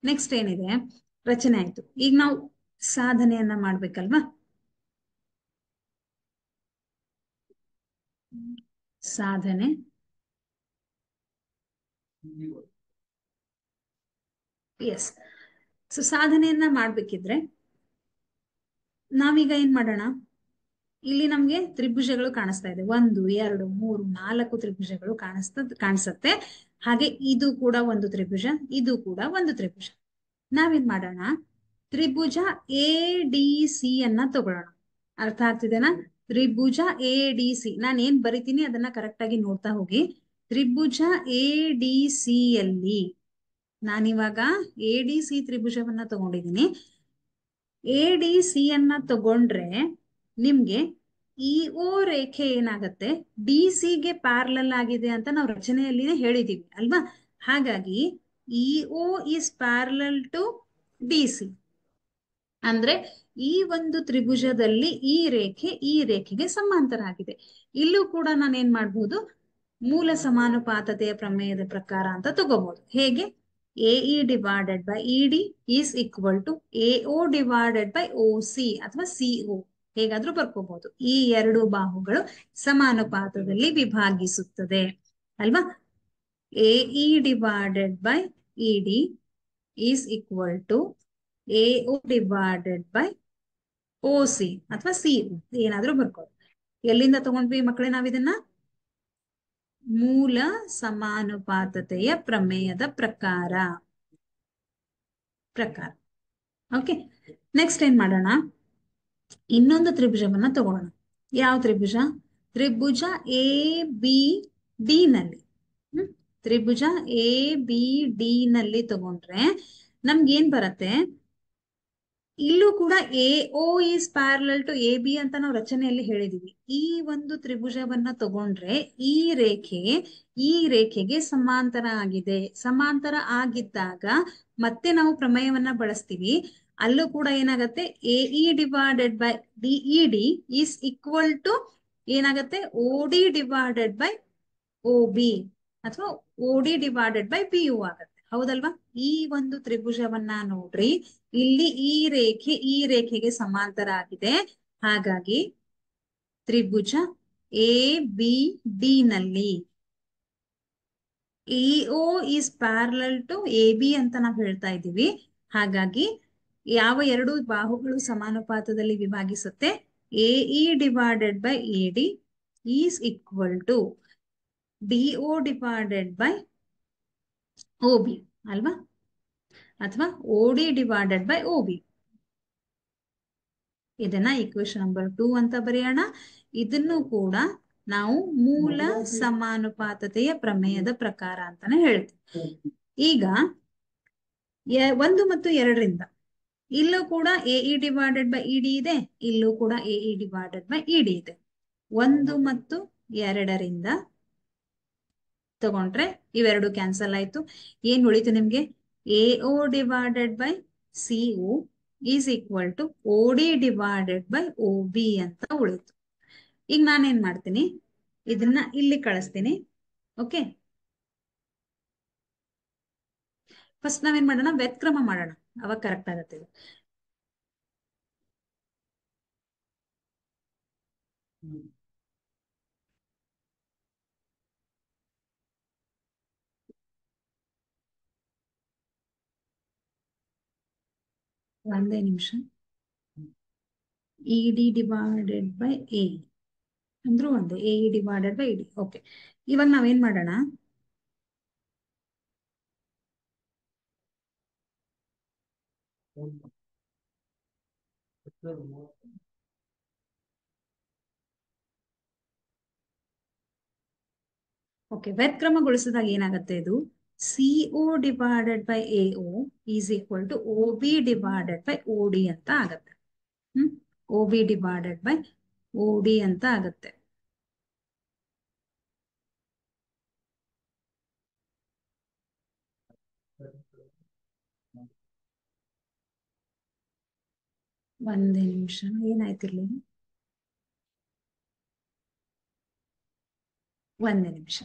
ನೆಕ್ಸ್ಟ್ ಏನಿದೆ, ರಚನೆ ಆಯ್ತು. ಈಗ ನಾವು ಸಾಧನೆಯನ್ನ ಮಾಡ್ಬೇಕಲ್ವಾ. ಸಾಧನೆ ಎಸ್. ಸೊ ಸಾಧನೆಯನ್ನ ಮಾಡ್ಬೇಕಿದ್ರೆ ನಾವೀಗ ಏನ್ ಮಾಡೋಣ, ಇಲ್ಲಿ ನಮ್ಗೆ ತ್ರಿಭುಜಗಳು ಕಾಣಿಸ್ತಾ ಇದೆ. 1 2 3 4 ತ್ರಿಭುಜಗಳು ಕಾಣಿಸುತ್ತೆ. ಹಾಗೆ ಇದು ಕೂಡ ಒಂದು ತ್ರಿಭುಜ, ಇದು ಕೂಡ ಒಂದು ತ್ರಿಭುಜ. ನಾವೇನ್ ಮಾಡೋಣ, ತ್ರಿಭುಜ ADC ಅನ್ನ ತಗೊಳ್ಳೋಣ. ಅರ್ಥ ಆಗ್ತಿದೆನಾ, ತ್ರಿಭುಜ ADC. ನಾನು ಏನ್ ಬರಿತೀನಿ ಅದನ್ನ ಕರೆಕ್ಟ್ ಆಗಿ ನೋಡ್ತಾ ಹೋಗಿ. ತ್ರಿಭುಜ ADC ಯಲ್ಲಿ ನಾನಿವಾಗ ADC ತ್ರಿಭುಜವನ್ನ ತಗೊಂಡಿದ್ದೀನಿ. ADC ಅನ್ನ ತಗೊಂಡ್ರೆ ನಿಮ್ಗೆ EO ರೇಖೆ ಏನಾಗತ್ತೆ, DC ಗೆ ಪ್ಯಾರಲಲ್ ಆಗಿದೆ ಅಂತ ನಾವು ರಚನೆಯಲ್ಲಿನೇ ಹೇಳಿದೀವಿ ಅಲ್ವಾ. ಹಾಗಾಗಿ EO is parallel to DC ಅಂದ್ರೆ ಈ ಒಂದು ತ್ರಿಭುಜದಲ್ಲಿ ಈ ರೇಖೆಗೆ ಸಮಾಂತರ ಆಗಿದೆ. ಇಲ್ಲೂ ಕೂಡ ನಾನು ಏನ್ ಮಾಡ್ಬೋದು, ಮೂಲ ಸಮಾನುಪಾತತೆಯ ಪ್ರಮೇಯದ ಪ್ರಕಾರ ಅಂತ ತಗೋಬಹುದು. ಹೇಗೆ, AE divided by ED is equal to AO divided by OC ಅಥವಾ CO, ಹೇಗಾದ್ರೂ ಬರ್ಕೋಬಹುದು. ಈ ಎರಡು ಬಾಹುಗಳು ಸಮಾನುಪಾತದಲ್ಲಿ ವಿಭಾಗಿಸುತ್ತದೆ ಅಲ್ವಾ. AE divided by ED is equal to AO divided by OC ಅಥವಾ CO, ಏನಾದ್ರೂ ಬರ್ಕೋದು. ಎಲ್ಲಿಂದ ತಗೊಂಡ್ವಿ ಮಕ್ಕಳೇ ನಾವಿದನ್ನ, ಮೂಲ ಸಮಾನುಪಾತತೆಯ ಪ್ರಮೇಯದ ಪ್ರಕಾರ. ಓಕೆ, ನೆಕ್ಸ್ಟ್ ಏನ್ ಮಾಡೋಣ, ಇನ್ನೊಂದು ತ್ರಿಭುಜವನ್ನ ತಗೋಣ. ಯಾವ ತ್ರಿಭುಜ, ತ್ರಿಭುಜ ABD ನಲ್ಲಿ. ತ್ರಿಭುಜ ABD ನಲ್ಲಿ ತಗೊಂಡ್ರೆ ನಮ್ಗೆ ಏನ್ ಬರತ್ತೆ, ಇಲ್ಲೂ ಕೂಡ A O is parallel to A B ಅಂತ ನಾವು ರಚನೆಯಲ್ಲಿ ಹೇಳಿದೀವಿ. ಈ ಒಂದು ತ್ರಿಭುಜವನ್ನ ತಗೊಂಡ್ರೆ ಈ ರೇಖೆಗೆ ಸಮಾಂತರ ಆಗಿದೆ. ಸಮಾಂತರ ಆಗಿದ್ದಾಗ ಮತ್ತೆ ನಾವು ಪ್ರಮೇಯವನ್ನ ಬಳಸ್ತೀವಿ. ಅಲ್ಲೂ ಕೂಡ ಏನಾಗತ್ತೆ, A E divided by DE D is equal to ಏನಾಗತ್ತೆ, O D divided by O B ಅಥವಾ O D divided by B U ಆಗತ್ತೆ. ಹೌದಲ್ವಾ? ಈ ಒಂದು ತ್ರಿಭುಜವನ್ನ ನೋಡ್ರಿ, ಇಲ್ಲಿ ಈ ರೇಖೆಗೆ ಸಮಾಂತರ ಆಗಿದೆ. ಹಾಗಾಗಿ ತ್ರಿಭುಜ ಎ ಬಿ ಡಿ ನಲ್ಲಿ EO is parallel to A B ಅಂತ ನಾವು ಹೇಳ್ತಾ ಇದ್ದೀವಿ. ಹಾಗಾಗಿ ಯಾವ ಎರಡು ಬಾಹುಗಳು ಸಮಾನುಪಾತದಲ್ಲಿ ವಿಭಾಗಿಸುತ್ತೆ, A E divided by A D is equal to DO divided by O B ಅಲ್ವಾ, ಅಥವಾ O D divided by O B. ಇದನ್ನ ಈಕ್ವೇಶನ್ ನಂಬರ್ 2 ಅಂತ ಬರೆಯೋಣ. ಇದನ್ನು ಕೂಡ ನಾವು ಮೂಲ ಸಮಾನುಪಾತತೆಯ ಪ್ರಮೇಯದ ಪ್ರಕಾರ ಅಂತಾನೆ ಹೇಳ್ತೀವಿ. ಈಗ 1 ಮತ್ತು 2ರಿಂದ ಇಲ್ಲೂ ಕೂಡ A E divided by E D ಇದೆ, ಇಲ್ಲೂ ಕೂಡ A E divided by E D ಇದೆ. 1 ಮತ್ತು 2ರಿಂದ ತಗೊಂಡ್ರೆ ಇವೆರಡು ಕ್ಯಾನ್ಸಲ್ ಆಯ್ತು. ಏನ್ ಉಳಿತು ನಿಮ್ಗೆ, A O divided by C O is equal to O D divided by O B ಅಂತ ಉಳಿತು. ಈಗ ನಾನೇನ್ ಮಾಡ್ತೀನಿ, ಇದನ್ನ ಇಲ್ಲಿ ಕಳಿಸ್ತೀನಿ. ಓಕೆ, ಫಸ್ಟ್ ನಾವೇನ್ ಮಾಡೋಣ, ವ್ಯತ್ಕ್ರಮ ಮಾಡೋಣ, ಅವಾಗ ಕರೆಕ್ಟ್ ಆಗತ್ತೆ. ಒಂದೇ ನಿಮಿಷ. E D divided by A ಅಂದ್ರೂ ಒಂದೇ, A E divided by E D. Okay, ಇವಾಗ ನಾವೇನ್ ಮಾಡೋಣ, ಓಕೆ, ವ್ಯತ್ಕ್ರಮಗೊಳಿಸಿದಾಗ ಏನಾಗುತ್ತೆ, ಇದು C O divided by A O is equal to O B divided by O D ಅಂತ ಆಗತ್ತೆ. O B divided by O D ಅಂತ ಆಗತ್ತೆ. ಒಂದೇ ನಿಮಿಷ, ಏನಾಯ್ತಿರ್ಲಿ, ಒಂದೇ ನಿಮಿಷ.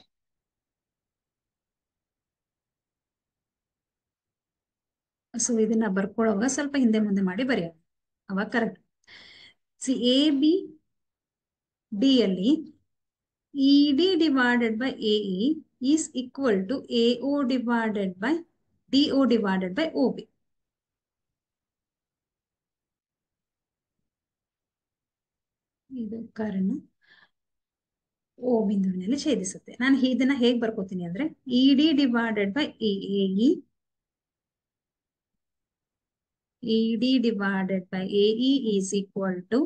ಸೊ ಇದನ್ನ ಬರ್ಕೊಳ್ಳೋವಾಗ ಸ್ವಲ್ಪ ಹಿಂದೆ ಮುಂದೆ ಮಾಡಿ ಬರೆಯೋಣ, ಅವಾಗ correct. C A B D ಅಲ್ಲಿ E D divided by A E is equal to A O divided by D O divided by O B. ಇದು ಕಾರಣ ಓ ಬಿಂದುವಿನಲ್ಲಿ ಛೇದಿಸುತ್ತೆ. ನಾನು ಇದನ್ನ ಹೇಗ್ ಬರ್ಕೋತೀನಿ ಅಂದ್ರೆ, E D divided by A E, E D divided by A E is equal to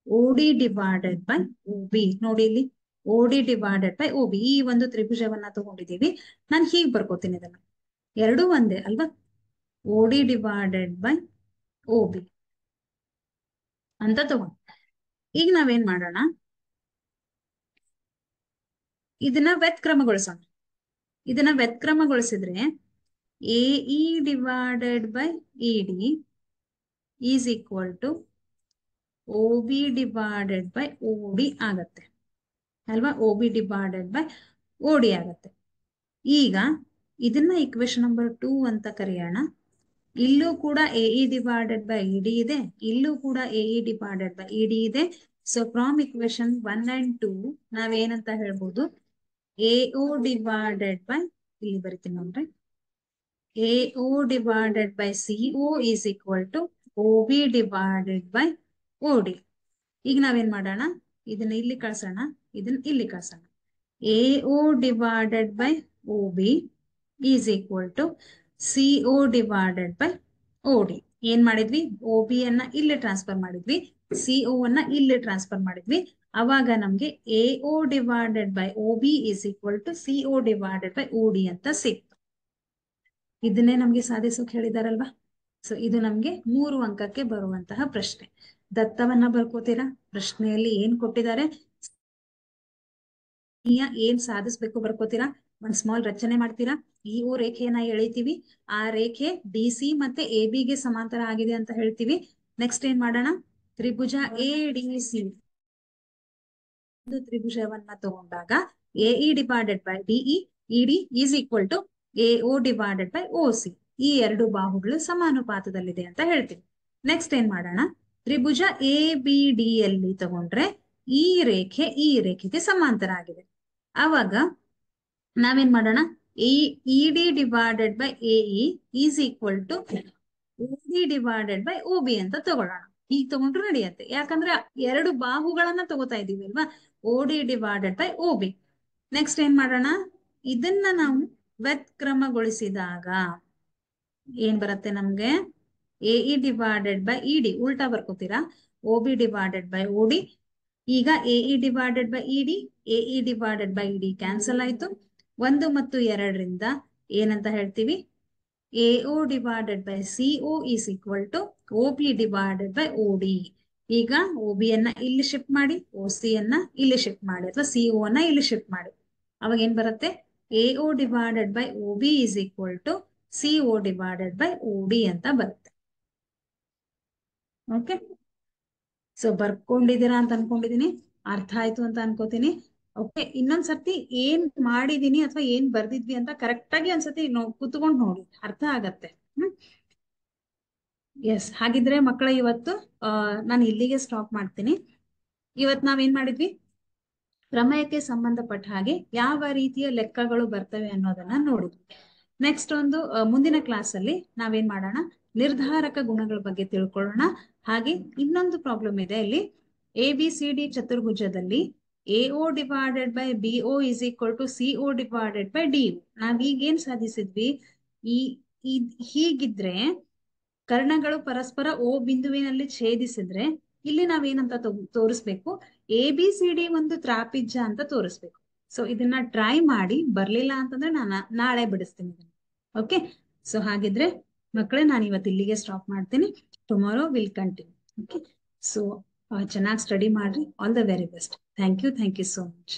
O D divided by O B. ನೋಡಿ ಇಲ್ಲಿ O D divided by O B. ಈ ಒಂದು ತ್ರಿಭುಜವನ್ನ ತಗೊಂಡಿದ್ದೀವಿ. ನಾನು ಹೀಗ್ ಬರ್ಕೋತೀನಿ ಇದನ್ನ, ಎರಡೂ ಒಂದೇ ಅಲ್ವಾ, O D divided by O B ಅಂತ ತಗೊಂಡು. ಈಗ ನಾವೇನ್ ಮಾಡೋಣ, ಇದನ್ನ ವ್ಯತ್ಕ್ರಮಗೊಳಿಸೋಣ. ಇದನ್ನ ವ್ಯತ್ಕ್ರಮಗೊಳಿಸಿದ್ರೆ A E divided by E D is equal to O B divided by O D ಆಗತ್ತೆ ಅಲ್ವಾ, O B divided by O D ಆಗತ್ತೆ. ಈಗ ಇದನ್ನ ಇಕ್ವೇಶನ್ ನಂಬರ್ 2 ಅಂತ ಕರೆಯೋಣ. ಇಲ್ಲೂ ಕೂಡ A E divided by E D ಇದೆ, ಇಲ್ಲೂ ಕೂಡ A E divided by E D ಇದೆ. ಸೊ ಫ್ರಾಮ್ ಇಕ್ವೇಶನ್ 1 and 2 ನಾವೇನಂತ ಹೇಳ್ಬೋದು, ಎ ಓ ಡಿವೈಡೆಡ್ ಬೈ, ಇಲ್ಲಿ ಬರಿತೀನಿ ನೋಡ್ರಿ, A O divided by C O is equal to O B divided by O D. ಈಗ ನಾವೇನ್ ಮಾಡೋಣ, ಇದನ್ನ ಇಲ್ಲಿ ಕಳ್ಸೋಣ, ಇದನ್ನ ಇಲ್ಲಿ ಕಳ್ಸೋಣ. A O divided by O B is equal to C O divided by O D. ಏನ್ ಮಾಡಿದ್ವಿ, ಓ ಬಿ ಅನ್ನ ಇಲ್ಲಿ ಟ್ರಾನ್ಸ್ಫರ್ ಮಾಡಿದ್ವಿ, ಸಿ ಓ ಅನ್ನ ಇಲ್ಲಿ ಟ್ರಾನ್ಸ್ಫರ್ ಮಾಡಿದ್ವಿ. ಅವಾಗ ನಮ್ಗೆ A O divided by O B is equal to C O divided by O D ಅಂತ ಸಿಕ್ತು. ಇದನ್ನೇ ನಮ್ಗೆ ಸಾಧಿಸೋಕೆ ಹೇಳಿದಾರಲ್ವಾ. ಸೊ ಇದು ನಮ್ಗೆ 3 ಅಂಕಕ್ಕೆ ಬರುವಂತಹ ಪ್ರಶ್ನೆ. ದತ್ತವನ್ನ ಬರ್ಕೋತೀರಾ, ಪ್ರಶ್ನೆಯಲ್ಲಿ ಏನ್ ಕೊಟ್ಟಿದ್ದಾರೆ, ಏನ್ ಸಾಧಿಸ್ಬೇಕು ಬರ್ಕೋತೀರಾ, ಒಂದ್ ಸ್ಮಾಲ್ ರಚನೆ ಮಾಡ್ತೀರಾ, ಈ ಓ ರೇಖೆಯನ್ನ ಎಳಿತೀವಿ, ಆ ರೇಖೆ ಡಿ ಸಿ ಮತ್ತೆ ಎ ಬಿ ಗೆ ಸಮಾಂತರ ಆಗಿದೆ ಅಂತ ಹೇಳ್ತೀವಿ. ನೆಕ್ಸ್ಟ್ ಏನ್ ಮಾಡೋಣ, ತ್ರಿಭುಜ ಎ ಡಿ ಸಿ ಒಂದು ತ್ರಿಭುಜವನ್ನ ತಗೊಂಡಾಗ AE divided by DE ED is equal to AO divided by O C, ಈ ಎರಡು ಬಾಹುಗಳು ಸಮಾನುಪಾತದಲ್ಲಿದೆ ಅಂತ ಹೇಳ್ತೀವಿ. ನೆಕ್ಸ್ಟ್ ಏನ್ ಮಾಡೋಣ, ತ್ರಿಭುಜ ಎ ಬಿ ಡಿ ಯಲ್ಲಿ ತಗೊಂಡ್ರೆ ಈ ರೇಖೆ ಈ ರೇಖೆಗೆ ಸಮಾಂತರ ಆಗಿದೆ. ಆವಾಗ ನಾವೇನ್ ಮಾಡೋಣ, ED divided by AE is equal to OD divided by O B ಅಂತ ತಗೊಳ್ಳೋಣ. ಈಗ ತಗೊಂಡ್ರು ನಡೆಯುತ್ತೆ, ಯಾಕಂದ್ರೆ ಎರಡು ಬಾಹುಗಳನ್ನ ತಗೋತಾ ಇದೀವಿ ಅಲ್ವಾ, ಓಡಿ divided by O B. Next ಏನ್ ಮಾಡೋಣ, ಇದನ್ನ ನಾವು ವ್ಯತ್ಕ್ರಮಗೊಳಿಸಿದಾಗ ಏನ್ ಬರುತ್ತೆ ನಮ್ಗೆ, ಎಇ ಡಿವೈಡೆಡ್ ಬೈ ಇಡಿ ಉಲ್ಟಾ ಬರ್ಕೋತೀರಾ, O B divided by OD. ಈಗ AE divided by ED, AE divided by ED cancel ಆಯ್ತು. 1 ಮತ್ತು 2ರಿಂದ ಏನಂತ ಹೇಳ್ತೀವಿ, AO divided by CO is equal to OB divided by OD. ಈಗ ಒಬಿ ಅನ್ನ ಇಲ್ಲಿ ಶಿಫ್ಟ್ ಮಾಡಿ, ಒ ಸಿ ಅನ್ನ ಇಲ್ಲಿ ಶಿಫ್ಟ್ ಮಾಡಿ, ಅಥವಾ ಸಿಒ ಅನ್ನ ಇಲ್ಲಿ ಶಿಫ್ಟ್ ಮಾಡಿ. ಅವಾಗ ಏನ್ ಬರುತ್ತೆ, AO divided by OB is equal to CO divided by OD ಅಂತ ಬರುತ್ತೆ. ಓಕೆ, ಸೊ ಬರ್ಕೊಂಡಿದ್ದೀರಾ ಅಂತ ಅನ್ಕೊಂಡಿದೀನಿ, ಅರ್ಥ ಆಯ್ತು ಅಂತ ಅನ್ಕೋತೀನಿ. ಓಕೆ, ಇನ್ನೊಂದ್ಸರ್ತಿ ಏನ್ ಮಾಡಿದೀನಿ ಅಥವಾ ಏನ್ ಬರ್ದಿದ್ವಿ ಅಂತ ಕರೆಕ್ಟ್ ಆಗಿ ಒಂದ್ಸತಿ ಕುತ್ಕೊಂಡು ನೋಡಿ, ಅರ್ಥ ಆಗತ್ತೆ. ಎಸ್, ಹಾಗಿದ್ರೆ ಮಕ್ಕಳ ಇವತ್ತು ನಾನು ಇಲ್ಲಿಗೆ ಸ್ಟಾಪ್ ಮಾಡ್ತೀನಿ. ಇವತ್ತು ನಾವೇನ್ ಮಾಡಿದ್ವಿ, ಪ್ರಮೇಯಕ್ಕೆ ಸಂಬಂಧಪಟ್ಟ ಹಾಗೆ ಯಾವ ರೀತಿಯ ಲೆಕ್ಕಗಳು ಬರ್ತವೆ ಅನ್ನೋದನ್ನ ನೋಡಿದ್ವಿ. ನೆಕ್ಸ್ಟ್ ಒಂದು ಮುಂದಿನ ಕ್ಲಾಸ್ ಅಲ್ಲಿ ನಾವೇನ್ ಮಾಡೋಣ, ನಿರ್ಧಾರಕ ಗುಣಗಳ ಬಗ್ಗೆ ತಿಳ್ಕೊಳ್ಳೋಣ. ಹಾಗೆ ಇನ್ನೊಂದು ಪ್ರಾಬ್ಲಮ್ ಇದೆ ಇಲ್ಲಿ, ಎ ಬಿ ಸಿ ಡಿ ಚತುರ್ಭುಜದಲ್ಲಿ AO divided by BO is equal to CO divided by D. ನಾವೀಗ ಏನ್ ಸಾಧಿಸಿದ್ವಿ, ಈ ಹೀಗಿದ್ರೆ ಕರ್ಣಗಳು ಪರಸ್ಪರ ಓ ಬಿಂದುವಿನಲ್ಲಿ ಛೇದಿಸಿದ್ರೆ ಇಲ್ಲಿ ನಾವೇನಂತ ತೋರಿಸ್ಬೇಕು, ಎ ಬಿ ಸಿ ಡಿ ಒಂದು ತ್ರಾಪಿಜ್ಯ ಅಂತ ತೋರಿಸ್ಬೇಕು. ಸೊ ಇದನ್ನ ಟ್ರೈ ಮಾಡಿ, ಬರ್ಲಿಲ್ಲ ಅಂತಂದ್ರೆ ನಾನು ನಾಳೆ ಬಿಡಿಸ್ತೀನಿ. ಓಕೆ, ಸೊ ಹಾಗಿದ್ರೆ ಮಕ್ಕಳೇ ನಾನು ಇವತ್ತು ಇಲ್ಲಿಗೆ ಸ್ಟಾಪ್ ಮಾಡ್ತೀನಿ. Tomorrow will continue. Okay, so ಚೆನ್ನಾಗಿ ಸ್ಟಡಿ ಮಾಡ್ರಿ. All the very best. Thank you so much.